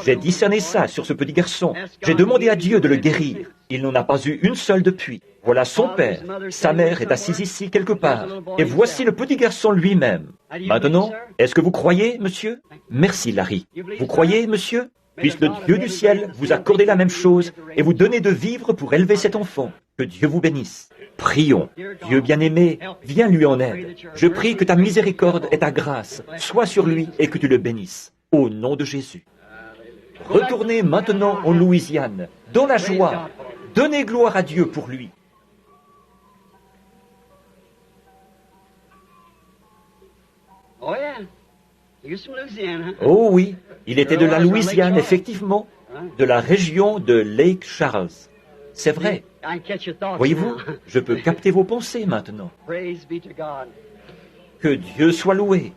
J'ai discerné ça sur ce petit garçon. J'ai demandé à Dieu de le guérir. Il n'en a pas eu une seule depuis. Voilà son père. Sa mère est assise ici quelque part. Et voici le petit garçon lui-même. Maintenant, est-ce que vous croyez, monsieur? Merci, Larry. Vous croyez, monsieur? Puisse le Dieu du ciel vous accorder la même chose et vous donner de vivre pour élever cet enfant. Que Dieu vous bénisse. Prions. Dieu bien-aimé, viens lui en aide. Je prie que ta miséricorde et ta grâce soient sur lui et que tu le bénisses. Au nom de Jésus. Retournez maintenant en Louisiane, dans la joie. Donnez gloire à Dieu pour lui. Oh oui, il était de la Louisiane, effectivement, de la région de Lake Charles. C'est vrai. Voyez-vous, je peux capter vos pensées maintenant. Que Dieu soit loué.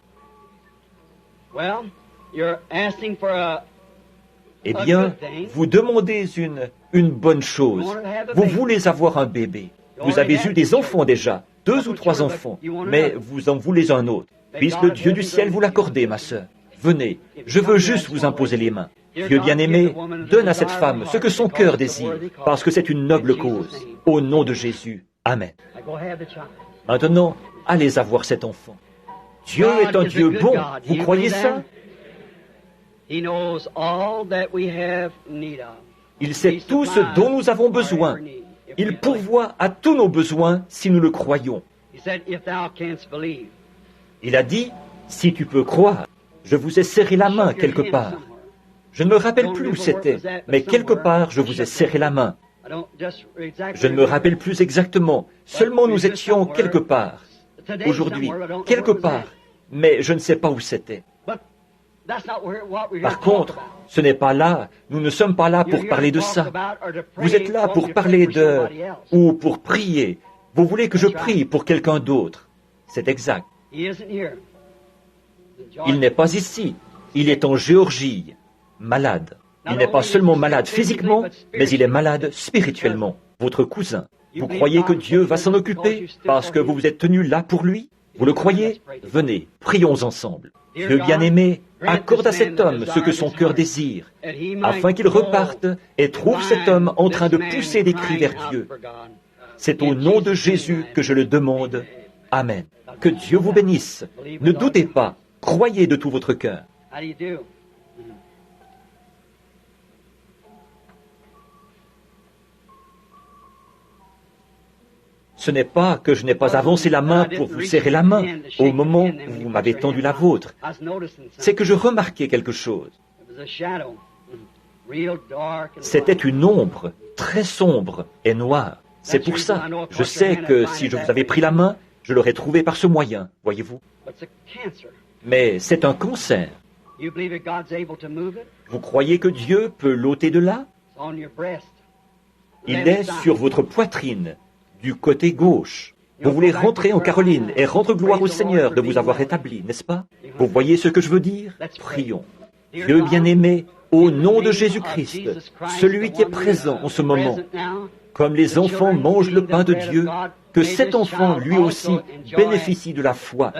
Eh bien, vous demandez une bonne chose. Vous voulez avoir un bébé. Vous avez eu des enfants déjà, 2 ou 3 enfants, mais vous en voulez un autre. Puisse le Dieu du ciel vous l'accorder, ma sœur. Venez, je veux juste vous imposer les mains. Dieu bien-aimé, donne à cette femme ce que son cœur désire, parce que c'est une noble cause. Au nom de Jésus. Amen. Maintenant, allez avoir cet enfant. Dieu est un Dieu bon. Vous croyez ça? Il sait tout ce dont nous avons besoin. Il pourvoit à tous nos besoins si nous le croyons. Il a dit, si tu peux croire, je vous ai serré la main quelque part. Je ne me rappelle plus où c'était, mais quelque part je vous ai serré la main. Je ne me rappelle plus exactement, seulement nous étions quelque part. Aujourd'hui, quelque part, mais je ne sais pas où c'était. Par contre, ce n'est pas là, nous ne sommes pas là pour parler de ça. Vous êtes là pour parler ou pour prier. Vous voulez que je prie pour quelqu'un d'autre. C'est exact. Il n'est pas ici, il est en Géorgie, malade. Il n'est pas seulement malade physiquement, mais il est malade spirituellement. Votre cousin. Vous croyez que Dieu va s'en occuper parce que vous vous êtes tenu là pour lui? Vous le croyez? Venez, prions ensemble. Dieu bien-aimé, accorde à cet homme ce que son cœur désire, afin qu'il reparte et trouve cet homme en train de pousser des cris vers Dieu. C'est au nom de Jésus que je le demande. Amen. Que Dieu vous bénisse. Ne doutez pas, croyez de tout votre cœur. Ce n'est pas que je n'ai pas avancé la main pour vous serrer la main au moment où vous m'avez tendu la vôtre. C'est que je remarquais quelque chose. C'était une ombre très sombre et noire. C'est pour ça. Je sais que si je vous avais pris la main, je l'aurais trouvé par ce moyen, voyez-vous. Mais c'est un cancer. Vous croyez que Dieu peut l'ôter de là? Il est sur votre poitrine, du côté gauche. Vous voulez rentrer en Caroline et rendre gloire au Seigneur de vous avoir rétabli, n'est-ce pas? Vous voyez ce que je veux dire? Prions. Dieu bien-aimé, au nom de Jésus-Christ, celui qui est présent en ce moment, comme les enfants mangent le pain de Dieu, que cet enfant, lui aussi, bénéficie de la foi,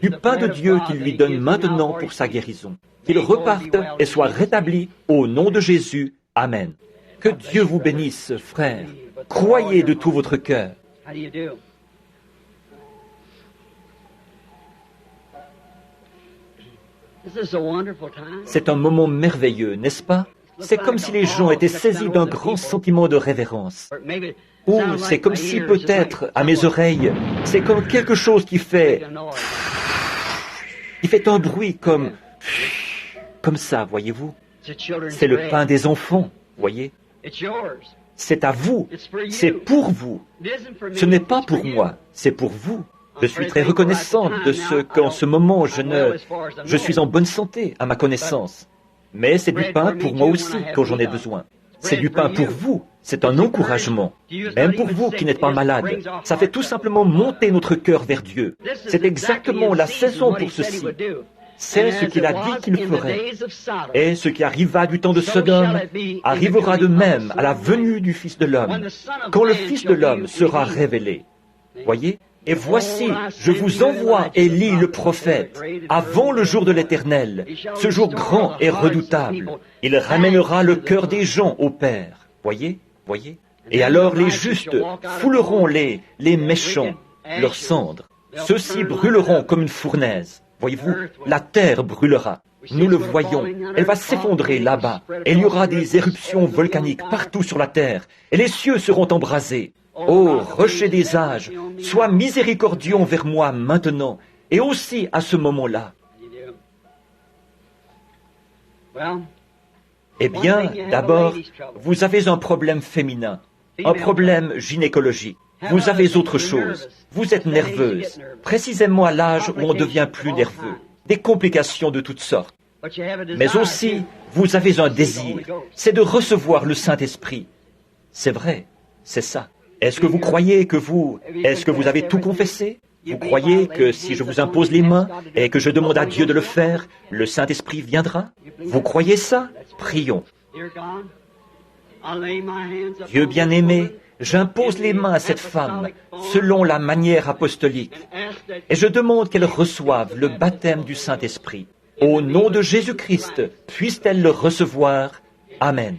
du pain de Dieu qu'il lui donne maintenant pour sa guérison. Qu'il reparte et soit rétabli au nom de Jésus. Amen. Que Dieu vous bénisse, frères. Croyez de tout votre cœur. C'est un moment merveilleux, n'est-ce pas? C'est comme si les gens étaient saisis d'un grand sentiment de révérence. Ou c'est comme si peut-être, à mes oreilles, c'est comme quelque chose qui fait un bruit comme ça, voyez-vous? C'est le pain des enfants, voyez? C'est à vous, c'est pour vous. Ce n'est pas pour moi, c'est pour vous. Je suis très reconnaissante de ce qu'en ce moment je suis en bonne santé à ma connaissance. Mais c'est du pain pour moi aussi quand j'en ai besoin. C'est du pain pour vous C'est un encouragement. Même pour vous qui n'êtes pas malade, ça fait tout simplement monter notre cœur vers Dieu. C'est exactement la saison pour ceci. C'est ce qu'il a dit qu'il ferait. Et ce qui arriva du temps de Sodome arrivera de même à la venue du Fils de l'homme, quand le Fils de l'homme sera révélé. Voyez? Et voici, je vous envoie Élie le prophète, avant le jour de l'Éternel, ce jour grand et redoutable. Il ramènera le cœur des gens au Père. Voyez? Voyez? Et alors les justes fouleront les méchants, leurs cendres. Ceux-ci brûleront comme une fournaise. Voyez-vous, la terre brûlera. Nous le voyons. Elle va s'effondrer là-bas. Et il y aura des éruptions volcaniques partout sur la terre. Et les cieux seront embrasés. Ô rocher des âges, sois miséricordieux envers moi maintenant, et aussi à ce moment-là. Eh bien, d'abord, vous avez un problème féminin, un problème gynécologique. Vous avez autre chose. Vous êtes nerveuse, précisément à l'âge où on devient plus nerveux. Des complications de toutes sortes. Mais aussi, vous avez un désir, c'est de recevoir le Saint-Esprit. C'est vrai, c'est ça. Est-ce que vous croyez est-ce que vous avez tout confessé? Vous croyez que si je vous impose les mains et que je demande à Dieu de le faire, le Saint-Esprit viendra? Vous croyez ça? Prions. Dieu bien-aimé, j'impose les mains à cette femme selon la manière apostolique et je demande qu'elle reçoive le baptême du Saint-Esprit. Au nom de Jésus-Christ, puisse-t-elle le recevoir. Amen.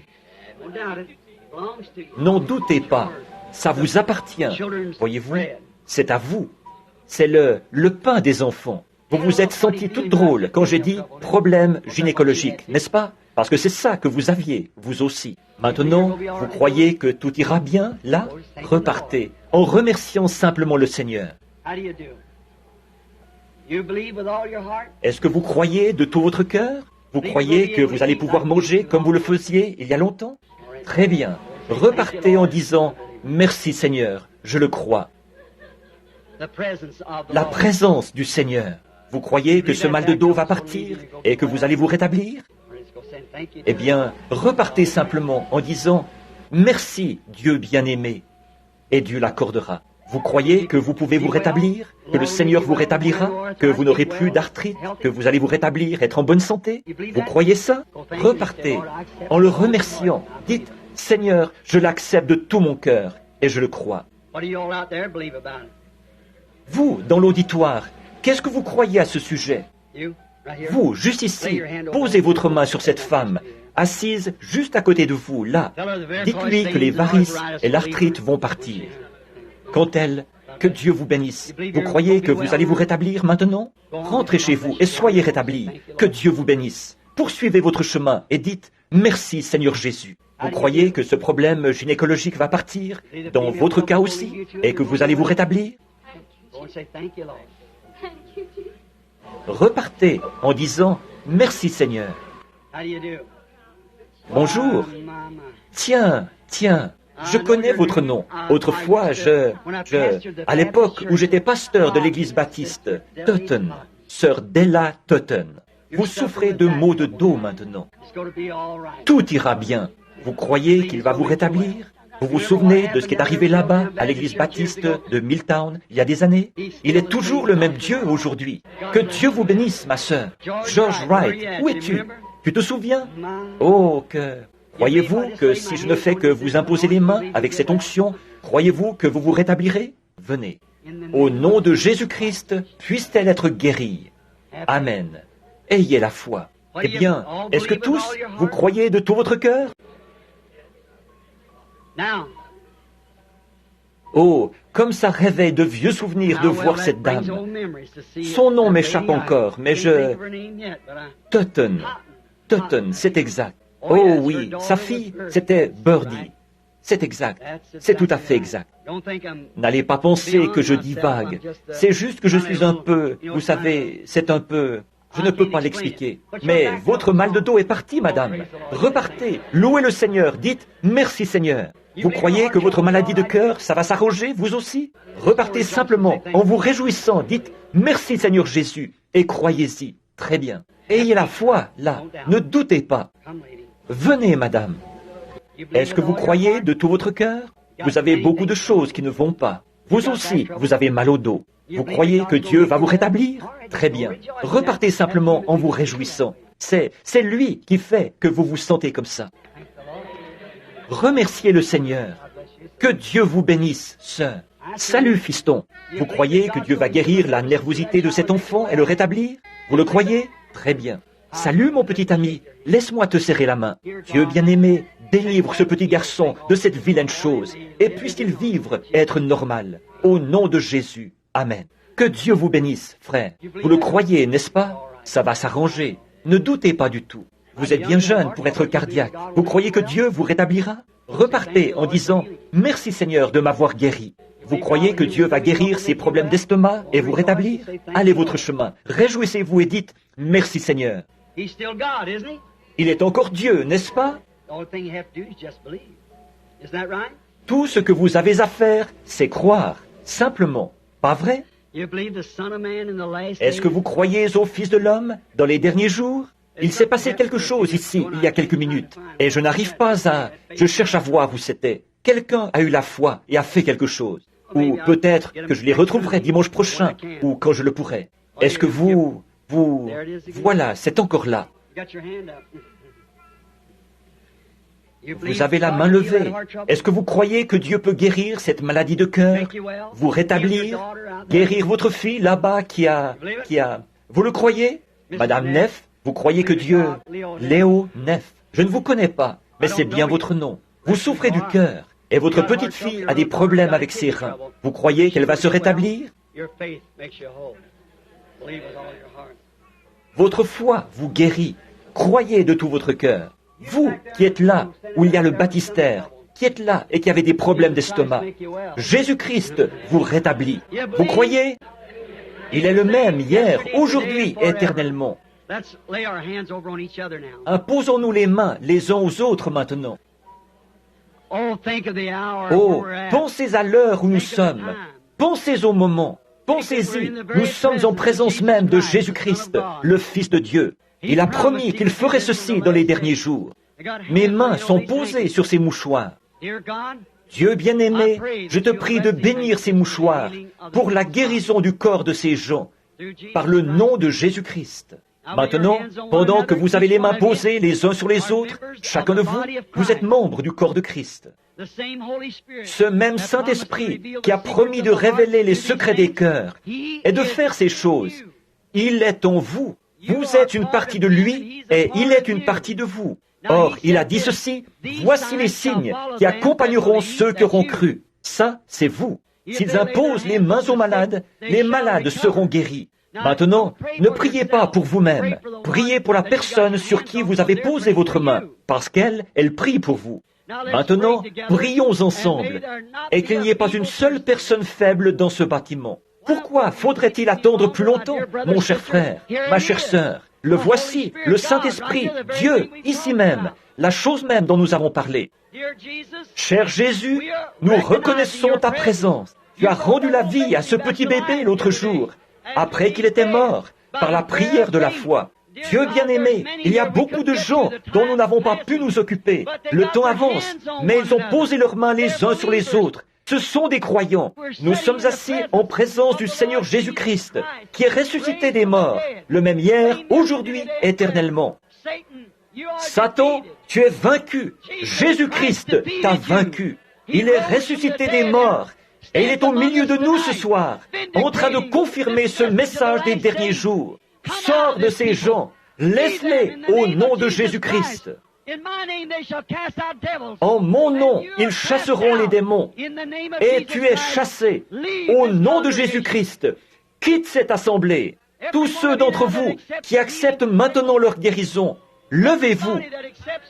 N'en doutez pas. Ça vous appartient, voyez-vous, c'est à vous. C'est le pain des enfants. Vous vous êtes senti toute drôle quand j'ai dit problème gynécologique, n'est-ce pas? Parce que c'est ça que vous aviez, vous aussi. Maintenant, vous croyez que tout ira bien, là? Repartez, en remerciant simplement le Seigneur. Est-ce que vous croyez de tout votre cœur? Vous croyez que vous allez pouvoir manger comme vous le faisiez il y a longtemps? Très bien. Repartez en disant « Merci Seigneur, je le crois ». La présence du Seigneur. Vous croyez que ce mal de dos va partir et que vous allez vous rétablir? Eh bien, repartez simplement en disant « Merci Dieu bien-aimé » et Dieu l'accordera. Vous croyez que vous pouvez vous rétablir, que le Seigneur vous rétablira, que vous n'aurez plus d'arthrite, que vous allez vous rétablir, être en bonne santé? Vous croyez ça? Repartez en le remerciant. Dites « Seigneur, je l'accepte de tout mon cœur et je le crois. » Vous, dans l'auditoire, qu'est-ce que vous croyez à ce sujet? Vous, juste ici, posez votre main sur cette femme, assise juste à côté de vous, là. Dites-lui que les varices et l'arthrite vont partir. Quand elle, que Dieu vous bénisse. Vous croyez que vous allez vous rétablir maintenant? Rentrez chez vous et soyez rétablis. Que Dieu vous bénisse. Poursuivez votre chemin et dites « Merci Seigneur Jésus ». Vous croyez que ce problème gynécologique va partir, dans votre cas aussi, et que vous allez vous rétablir? Repartez en disant « Merci Seigneur ». Bonjour. Tiens, je connais votre nom. Autrefois, à l'époque où j'étais pasteur de l'église baptiste, Totten, sœur Della Totten. Vous souffrez de maux de dos maintenant. Tout ira bien. Vous croyez qu'il va vous rétablir? Vous vous souvenez de ce qui est arrivé là-bas, à l'église baptiste de Milltown, il y a des années? Il est toujours le même Dieu aujourd'hui. Que Dieu vous bénisse, ma sœur. George Wright, où es-tu? Tu te souviens? Oh, que... Croyez-vous que si je ne fais que vous imposer les mains avec cette onction, croyez-vous que vous vous rétablirez? Venez. Au nom de Jésus-Christ, puisse-t-elle être guérie. Amen. Ayez la foi. Eh bien, est-ce que tous, vous croyez de tout votre cœur? Oh, comme ça réveille de vieux souvenirs de voir cette dame. Son nom m'échappe encore, mais Totten, c'est exact. Oh oui, sa fille, c'était Birdie. C'est exact. C'est tout à fait exact. N'allez pas penser que je divague. C'est juste que je suis un peu, vous savez, c'est un peu... Je ne peux pas l'expliquer. Mais votre mal de dos est parti, madame. Repartez, louez le Seigneur, dites « Merci Seigneur ». Vous croyez que votre maladie de cœur, ça va s'arranger, vous aussi? Repartez simplement, en vous réjouissant, dites « Merci Seigneur Jésus » et croyez-y. Très bien. Ayez la foi, là. Ne doutez pas. Venez, madame. Est-ce que vous croyez de tout votre cœur? Vous avez beaucoup de choses qui ne vont pas. Vous aussi, vous avez mal au dos. Vous croyez que Dieu va vous rétablir? Très bien. Repartez simplement en vous réjouissant. C'est lui qui fait que vous vous sentez comme ça. Remerciez le Seigneur. Que Dieu vous bénisse, sœur. Salut, fiston. Vous croyez que Dieu va guérir la nervosité de cet enfant et le rétablir? Vous le croyez? Très bien. Salut, mon petit ami. Laisse-moi te serrer la main. Dieu bien-aimé, délivre ce petit garçon de cette vilaine chose et puisse-t-il vivre et être normal. Au nom de Jésus. Amen. Que Dieu vous bénisse, frère. Vous le croyez, n'est-ce pas? Ça va s'arranger. Ne doutez pas du tout. Vous êtes bien jeune pour être cardiaque. Vous croyez que Dieu vous rétablira? Repartez en disant « Merci Seigneur de m'avoir guéri ». Vous croyez que Dieu va guérir ces problèmes d'estomac et vous rétablir? Allez votre chemin. Réjouissez-vous et dites « Merci Seigneur ». Il est encore Dieu, n'est-ce pas? Tout ce que vous avez à faire, c'est croire. Simplement. Pas vrai? Est-ce que vous croyez au Fils de l'homme dans les derniers jours? Il s'est passé quelque chose ici, il y a quelques minutes, et je n'arrive pas à... Je cherche à voir où c'était. Quelqu'un a eu la foi et a fait quelque chose. Ou peut-être que je les retrouverai dimanche prochain, ou quand je le pourrai. Est-ce que vous... Voilà, c'est encore là. Vous avez la main levée. Est-ce que vous croyez que Dieu peut guérir cette maladie de cœur? Vous rétablir? Guérir votre fille là-bas qui a... Vous le croyez? Madame Neff, vous croyez que Dieu... Léo Neff. Je ne vous connais pas, mais c'est bien votre nom. Vous souffrez du cœur, et votre petite fille a des problèmes avec ses reins. Vous croyez qu'elle va se rétablir? Votre foi vous guérit. Croyez de tout votre cœur. Vous qui êtes là, où il y a le baptistère, qui êtes là et qui avez des problèmes d'estomac, Jésus-Christ vous rétablit. Vous croyez? Il est le même hier, aujourd'hui, éternellement. Imposons-nous les mains les uns aux autres maintenant. Oh, pensez à l'heure où nous sommes. Pensez au moment. Pensez-y. Nous sommes en présence même de Jésus-Christ, le Fils de Dieu. Il a promis qu'il ferait ceci dans les derniers jours. Mes mains sont posées sur ces mouchoirs. Dieu bien-aimé, je te prie de bénir ces mouchoirs pour la guérison du corps de ces gens, par le nom de Jésus-Christ. Maintenant, pendant que vous avez les mains posées les uns sur les autres, chacun de vous, vous êtes membre du corps de Christ. Ce même Saint-Esprit qui a promis de révéler les secrets des cœurs et de faire ces choses, il est en vous. Vous êtes une partie de lui et il est une partie de vous. Or, il a dit ceci, « Voici les signes qui accompagneront ceux qui auront cru. » Ça, c'est vous. S'ils imposent les mains aux malades, les malades seront guéris. Maintenant, ne priez pas pour vous-même. Priez pour la personne sur qui vous avez posé votre main, parce qu'elle prie pour vous. Maintenant, prions ensemble, et qu'il n'y ait pas une seule personne faible dans ce bâtiment. Pourquoi faudrait-il attendre plus longtemps, mon cher frère, ma chère sœur? Le voici, le Saint-Esprit, Dieu, ici même, la chose même dont nous avons parlé. Cher Jésus, nous reconnaissons ta présence. Tu as rendu la vie à ce petit bébé l'autre jour, après qu'il était mort, par la prière de la foi. Dieu bien-aimé, il y a beaucoup de gens dont nous n'avons pas pu nous occuper. Le temps avance, mais ils ont posé leurs mains les uns sur les autres. Ce sont des croyants. Nous sommes assis en présence du Seigneur Jésus-Christ, qui est ressuscité des morts, le même hier, aujourd'hui, éternellement. Satan, tu es vaincu. Jésus-Christ t'a vaincu. Il est ressuscité des morts. Et il est au milieu de nous ce soir, en train de confirmer ce message des derniers jours. Sors de ces gens. Laisse-les au nom de Jésus-Christ. En mon nom, ils chasseront les démons. Et tu es chassé. Au nom de Jésus-Christ, quitte cette assemblée. Tous ceux d'entre vous qui acceptent maintenant leur guérison, levez-vous.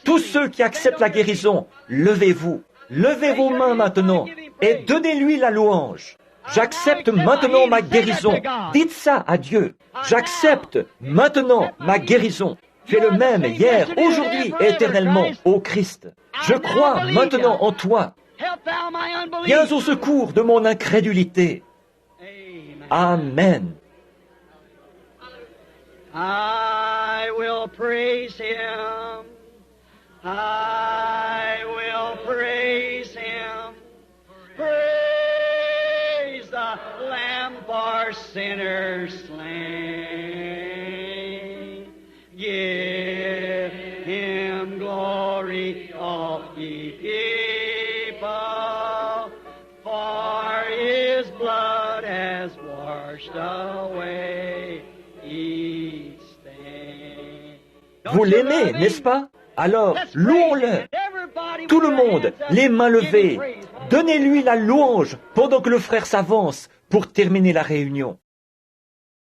Tous ceux qui acceptent la guérison, levez-vous. Levez vos mains maintenant et donnez-lui la louange. J'accepte maintenant ma guérison. Dites ça à Dieu. J'accepte maintenant ma guérison. Tu es le même hier, aujourd'hui et éternellement, ô Christ. Je crois maintenant en toi. Viens au secours de mon incrédulité. Amen. I will praise him. I will Lamb for sinners slain. Give him glory, all ye people, for his blood has washed away each stain. Vous l'aimez, n'est-ce pas? Alors, louons-le. Tout le monde, les mains levées, donnez-lui la louange pendant que le frère s'avance pour terminer la réunion.